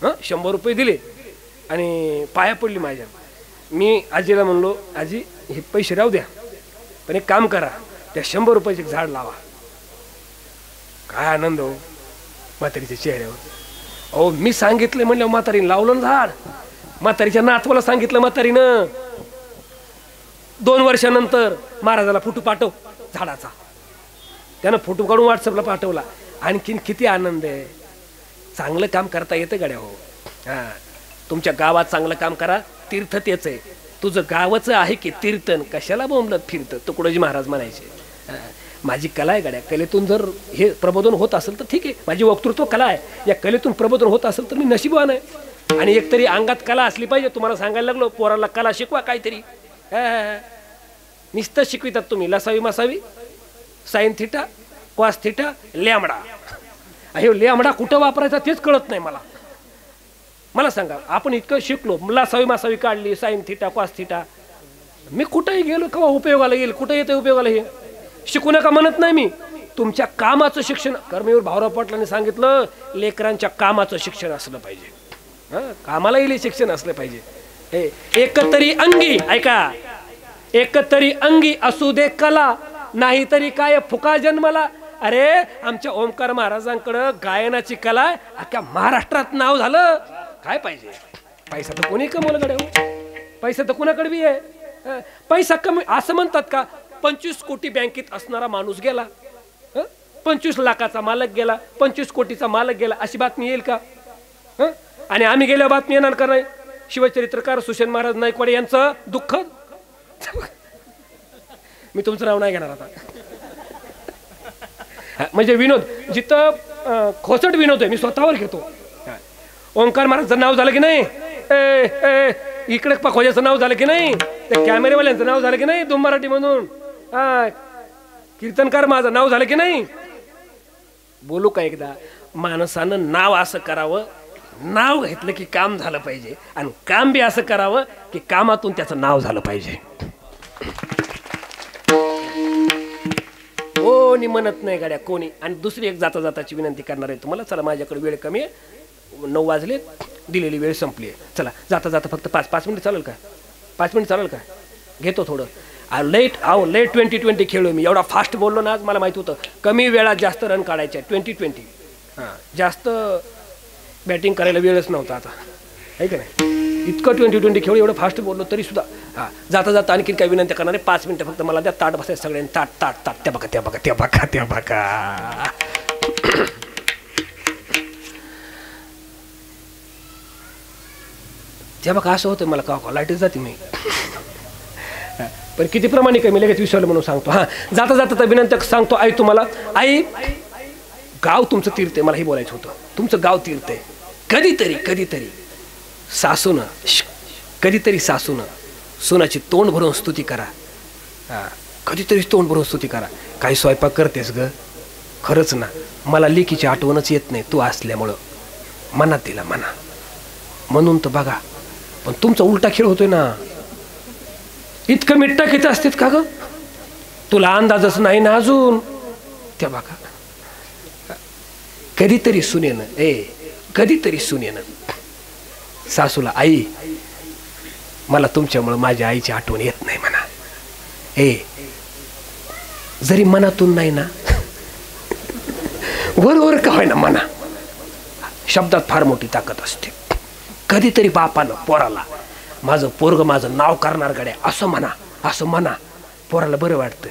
[SPEAKER 1] 100 रुपये दिले आणि पाया पडली माझ्या. मी आजीला म्हणलो, आजी हे पैसे राहू द्या, पण एक काम करा, त्या 100 रुपयाचे झाड लावा. काय आनंद हो म्हातारीच्या चेहऱ्यावर. अहो मी सांगितलं म्हणलं, म्हातारीने लावलं झाड. म्हातारीच्या नातवाला सांगितलं म्हातारीनं, 2 वर्षानंतर महाराजाला फोटो पाठव झाडाचा. त्यानं फोटो काढून व्हॉट्सअपला पाठवला. आणखीन किती आनंद आहे. चांगलं काम करता येतं गड्या हो. तुमच्या गावात चांगलं काम करा, तीर्थ तेच आहे. तुझं गावाचं आहे की तीर्थन, कशाला बोंबलत फिरतं, तुकडोजी महाराज म्हणायचे. माझी कला आहे गड्या, कलेतून जर हे प्रबोधन होत असेल तर ठीक आहे, माझी वक्तृत्व कला आहे. या कलेतून प्रबोधन होत असेल तर मी नशीबवान आहे. आणि एकतरी अंगात कला असली पाहिजे. तुम्हाला सांगायला लागलो, पोराला कला शिकवा काहीतरी. नुसतं शिकवितात तुम्ही, लसावी मासावी, sine theta, cos theta, lambda. हे लॅमडा कुठं वापरायचा तेच कळत नाही मला. मला सांगा, आपण इतकं शिकलो, लसावी मासावी काढली, साइन थिटा, कॉस थिटा, मी कुठंही गेलो केव्हा उपयोगाला येईल, कुठं येतं उपयोगाला, हे शिकू नका म्हणत नाही मी. तुमच्या कामाचं शिक्षण, कर्मवीर भाऊराव पाटलांनी सांगितलं, लेकरांच्या कामाचं शिक्षण असलं पाहिजे. कामाला येईल शिक्षण असलं पाहिजे. एकतरी अंगी, ऐका, एकतरी अंगी असू दे कला, नाहीतरी काय फुका जन्मला. अरे आमच्या ओमकार महाराजांकडं गायनाची कला अख्ख्या महाराष्ट्रात नाव झालं. काय पाहिजे, पैसा तर कोणी कमवलं गड्या हो, पैसा तर कोणाकडे बी आहे. पैसा कमी असं म्हणतात का, 25 कोटी बँकेत असणारा माणूस गेला, 25 लाखाचा मालक गेला, 25 कोटीचा मालक गेला, अशी बातमी येईल का? आणि आम्ही गेल्या बातमी येणार का नाही? शिवचरित्रकार सुषेण महाराज नायकवाडे यांचं दुःख. मी तुमचं नाव नाही घेणार आता. म्हणजे विनोद जिथं खोचट विनोद आहे मी स्वतःवर घेतो. ओंकार महाराजचं नाव झालं की नाही, इकडे पखोजाचं नाव झालं की नाही, त्या कॅमेरेवाल्यांचं नाव झालं की नाही, दुम मराठी म्हणून कीर्तनकार माझं नाव झालं की नाही. बोलू का एकदा, माणसानं नाव असं करावं, नाव घेतलं की काम झालं पाहिजे, आणि काम बी असं करावं की कामातून त्याचं नाव झालं पाहिजे. कोणी म्हणत नाही गाड्या कोणी. आणि दुसरी एक जाता जाताची विनंती करणार आहे तुम्हाला. चला माझ्याकडे वेळ कमी आहे, 9 वाजले, दिलेली वेळ संपली आहे. चला जाता जाता फक्त 5 मिनिट चालेल का? 5 मिनिट चालेल का? घेतो थोडं. लेट 20-20 खेळलो मी. एवढा फास्ट बोललो ना आज, मला माहिती होतं कमी वेळात जास्त रन काढायचे. 20-20 जास्त बॅटिंग करायला वेळच नव्हता आता, आहे का नाही. इतकं 20-20 खेळ एवढं फास्ट बोललो तरी सुद्धा. जाता जाता आणखीन काही विनंती करणार आहे. 5 मिनिटं फक्त मला द्या. ताट बसायचं सगळ्यांनी. ताट ताट ताट. त्या बघा त्या बघा त्या बघा त्या बघा. त्या बघा असं होतं मला का लाईटच जाते मी. पण किती प्रामाणिक आहे मी लगेच विसरलो म्हणून सांगतो. जाता जाता तर विनंती सांगतो. आई तुम्हाला, आई गाव तुमचं तीर्थ आहे. मला हे बोलायचं होतं. तुमचं गाव तीर्थ आहे. कधीतरी सासून सोनाची तोंड भरून स्तुती करा. कधीतरी तोंड भरून स्तुती करा. काही स्वयंपाक करतेस ग? खरंच ना, मला लेकीची आठवणच येत नाही तू असल्यामुळं. मनात दिला म्हणा म्हणून तर बघा. पण तुमचा उलटा खेळ होतोय ना. इतकं मिठ्ठा किती असतेत का ग? तुला अंदाजच नाही ना अजून. त्या बघा कधीतरी सुनेन सासूला, आई मला तुमच्यामुळं माझ्या आईची आठवण येत नाही म्हणा. जरी मनातून नाही ना, वर का होय ना म्हणा. शब्दात फार मोठी ताकद असते. कधीतरी बापानं पोराला, माझं पोरग माझं नाव करणार गड्या असं म्हणा. पोराला बरं वाटतं.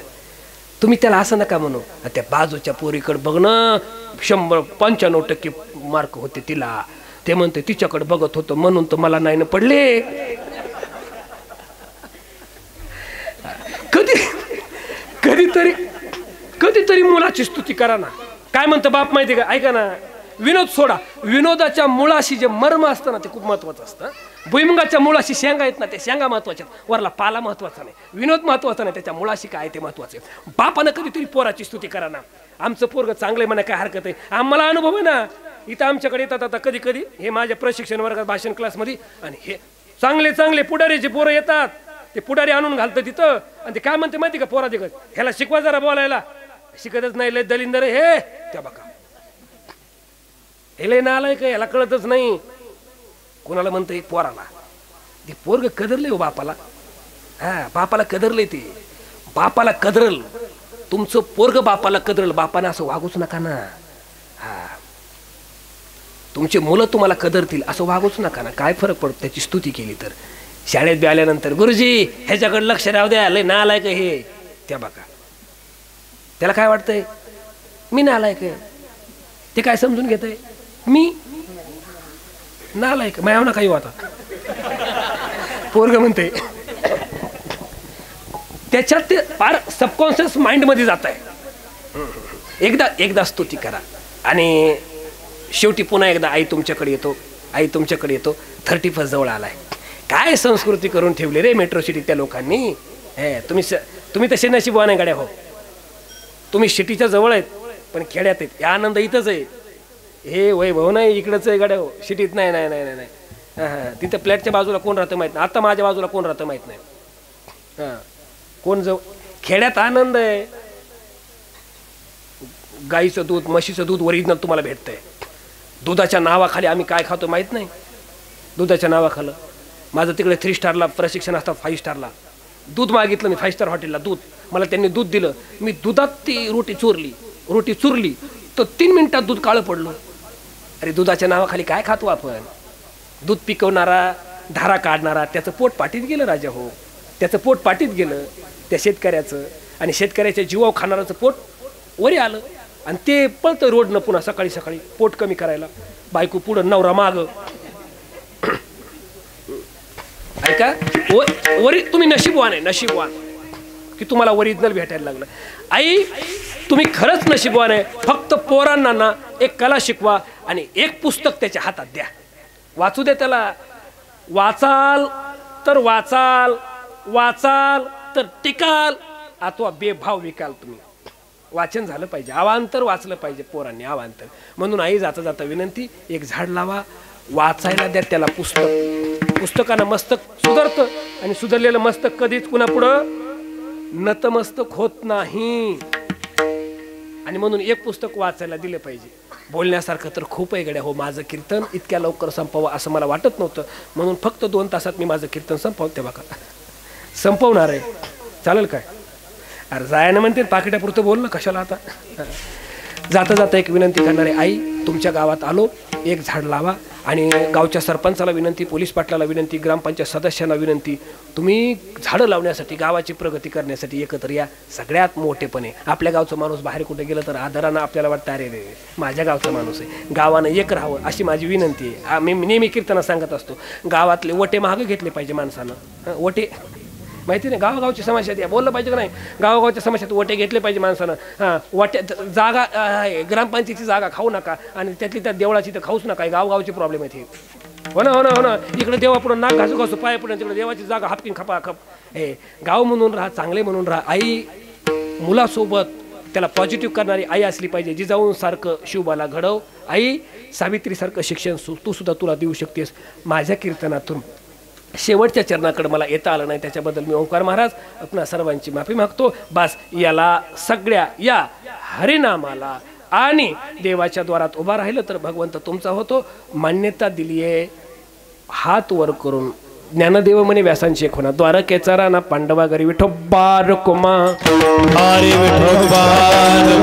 [SPEAKER 1] तुम्ही त्याला असं नका म्हणू, त्या बाजूच्या पोरीकडे बघणं 95% मार्क होते तिला, ते म्हणते तिच्याकडे बघत होतं म्हणून तर मला नाही ना पडले. कधीतरी मुलाची स्तुती करा ना. काय म्हणतं बाप माहिती का? ऐका ना, विनोद सोडा. विनोदाच्या मुळाशी जे मर्म असतं ना ते खूप महत्वाचं असतं. भुईमुगाच्या मुळाशी शेंगा आहेत ना, ते शेंगा महत्वाच्या, वरला पाला महत्वाचा नाही. विनोद महत्वाचा नाही, त्याच्या मुळाशी काय ते महत्वाचे. बापानं कधीतरी पोराची स्तुती करा ना. आमचं पोरग चांगलं म्हणा, काय हरकत आहे. आम्हाला अनुभव आहे ना. इथं आमच्याकडे येतात आता कधी हे माझ्या प्रशिक्षण वर्गात भाषण क्लासमध्ये, आणि हे चांगले पुढारीचे पोरं येतात. ते पुढारी आणून घालतं तिथं, आणि ते काय म्हणते माहिती का पोरा दिवस, ह्याला शिकवा जरा बोलायला. शिकतच नाही, लय दलिंदर हे. त्या बघा हे लय नालाय का, याला कळतच नाही. कोणाला म्हणतं पोराला, ते पोरग कदरले हो बापाला. बापाला कदरले, ते बापाला कदरल. तुमचं पोरग बापाला कदरल. बापानं असं वागूच नका ना. तुमचे मुलं तुम्हाला कदरतील असं वागूच नका ना. काय फरक पडतो त्याची स्तुती केली तर. शाळेत बी आल्यानंतर गुरुजी ह्याच्याकडे लक्ष राहू द्या, लय नालायक हे. त्या बघा त्याला काय वाटतंय, मी नालायक आहे. ते काय समजून घेतय, मी नालायक मायाव ना काही आता. पोरग म्हणते त्याच्यात ते फार सबकॉन्शियस माइंड मध्ये जात आहे. एकदा स्तुती करा. आणि शेवटी पुन्हा एकदा आई तुमच्याकडे येतो. 31 जवळ आलाय. काय संस्कृती करून ठेवली रे मेट्रो सिटी त्या लोकांनी. तुम्ही तसे नशीबवान आहे गाड्या हो. तुम्ही सिटीच्या जवळ आहेत पण खेड्यात आहेत. या आनंद इथंच आहे. हे वैभव नाही इकडंच आहे गाड्या हो, सिटीत नाही. तिथं फ्लॅटच्या बाजूला कोण राहतं माहित नाही. आता माझ्या बाजूला कोण राहतं माहित नाही. कोण खेड्यात आनंद आहे. गाईचं दूध, म्हशीचं दूध ओरिजिनल तुम्हाला भेटतंय. दुधाच्या नावाखाली आम्ही काय खातो माहित नाही. दुधाच्या नावाखाली माझं तिकडे 3 स्टारला प्रशिक्षण असतं, 5 स्टारला दूध मागितलं मी. 5 स्टार हॉटेलला दूध, मला त्यांनी दूध दिलं. मी दुधात ती रोटी चुरली तर 3 मिनिटात दूध काळं पडलं. अरे दुधाच्या नावाखाली काय खातो आपण. दूध पिकवणारा, धारा काढणारा, त्याचं पोट पाठीत गेलं राजा हो. त्याचं पोट पाठीत गेलं त्या शेतकऱ्याचं. आणि शेतकऱ्याच्या जीवावर खाणाराचं पोट वरी आलं. आणि ते पळतं रोडनं पुन्हा सकाळी पोट कमी करायला. बायको पुढं, नवरा मागं. ऐका, तुम्ही नशीबवान आहे, नशीबवान की तुम्हाला ओरिजिनल भेटायला लागलं. आई तुम्ही खरंच नशीबवान आहे. फक्त पोरांना ना एक कला शिकवा आणि एक पुस्तक त्याच्या हातात द्या, वाचू दे त्याला. वाचाल तर वाचाल, वाचाल तर टिकाल, अथवा बेभाव विकाल. तुम्ही वाचन झालं पाहिजे, अवांतर वाचलं पाहिजे पोरांनी, अवांतर. म्हणून आई जाता जाता विनंती, एक झाड लावा, वाचायला द्या त्याला पुस्तक. पुस्तकानं मस्तक सुधारतं आणि सुधारलेलं मस्तक कधीच कुणा पुढं नतमस्तक होत नाही. आणि म्हणून एक पुस्तक वाचायला दिलं पाहिजे. बोलण्यासारखं तर खूप आहे गड्या हो. माझं कीर्तन इतक्या लवकर संपवावं असं मला वाटत नव्हतं, म्हणून फक्त 2 तासात मी माझं कीर्तन संपवते. बघा संपवणार आहे, चालेल काय? अरे जायनं म्हणते पाकिटापुरतं बोल ना, कशाला आता. जाता जाता एक विनंती करणारे, आई तुमच्या गावात आलो, एक झाड लावा. आणि गावच्या सरपंचाला विनंती, पोलीस पाटलाला विनंती, ग्रामपंचायत सदस्यांना विनंती, तुम्ही झाडं लावण्यासाठी, गावाची प्रगती करण्यासाठी एकत्र या. सगळ्यात मोठेपणे आपल्या गावचं माणूस बाहेर कुठे गेलं तर आदरानं आपल्याला वाटतं अरे रे माझ्या गावचा माणूस आहे, गावानं एक राहावं अशी माझी विनंती आहे. मी नेहमी कीर्तना सांगत असतो, गावातले वटे महाग घेतले पाहिजे माणसानं. वटे माहिती नाही, गावगावची समस्या आहे, बोललं पाहिजे का नाही? गावगावच्या समस्यात वटे घेतले पाहिजे माणसानं. हां, वाट्या जागा ग्रामपंचायतीची जागा खाऊ नका आणि त्यातली त्या देवळाची तर खाऊच नका. गावगावचे प्रॉब्लेम आहेत हे. हो ना, हो ना, हो ना. इकडे देवापुढं नाक घासू घासू पाय पुढे, तिकडे देवाची जागा हापकीन खपा खप. हे गाव म्हणून राहा, चांगले म्हणून राहा. आई मुलासोबत त्याला पॉझिटिव्ह करणारी आई असली पाहिजे. जिजाऊंसारखं शिवबाला घडव. आई सावित्रीसारखं शिक्षण तू सुद्धा तुला देऊ शकतेस. माझ्या कीर्तनातून शेवटच्या चरणाकडे मला येता आलं नाही, त्याच्याबद्दल मी ओंकार महाराज आपणा सर्वांची माफी मागतो. बस याला सगळ्या या हरिनामाला आणि देवाच्या द्वारात उभा राहिलं तर भगवंत तुमचा होतो. मान्यता दिली आहे हात वर करून. ज्ञानदेव म्हणे व्यासांची एक होणार, द्वारकेचा राणा पांडवा घरी विठोबार कुमा,
[SPEAKER 2] हरे विठोबार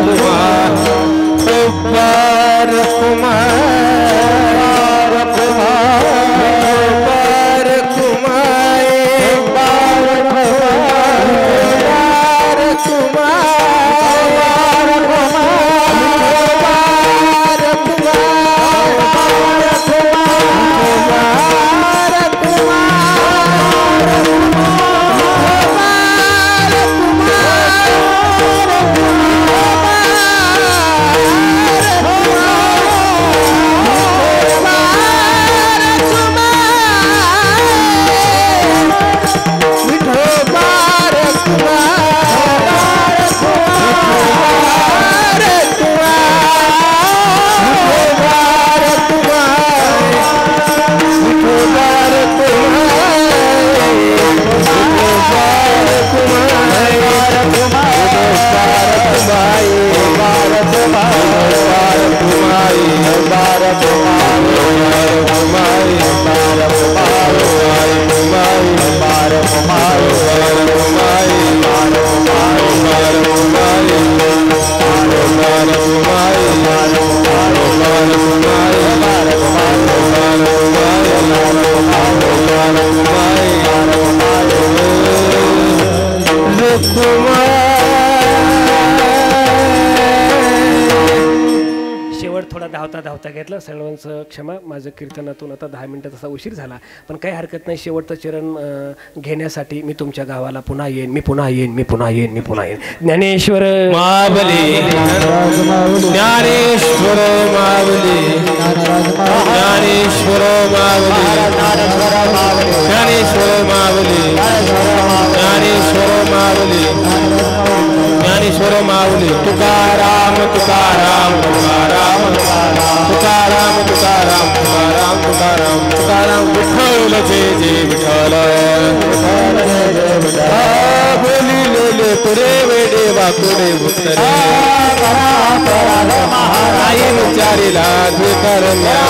[SPEAKER 1] धावता घेतला. सर्वांचं क्षमा, माझं कीर्तनातून आता 10 मिनिटं तसा उशीर झाला, पण काही हरकत नाही. शेवटचं चरण घेण्यासाठी मी तुमच्या गावाला पुन्हा येईन, मी पुन्हा येईन, मी पुन्हा येईन, मी पुन्हा येईन. ज्ञानेश्वर
[SPEAKER 2] मावली, ज्ञानेश्वर मावली, ज्ञानेश्वर मावली, ज्ञानेश्वर मावली, ज्ञानेश्वर मावली, ज्ञानेश्वर माऊली. तुकाराम तुकाराम तुकाराम तुकाराम तुकाराम तुकाराम तुकाराम तुकाराम. विठ्ठल जय जय विठ्ठल, बोलिलेले तुरे वेडे वाकुडे उत्तरे, आई विचारिला द्विकरण्या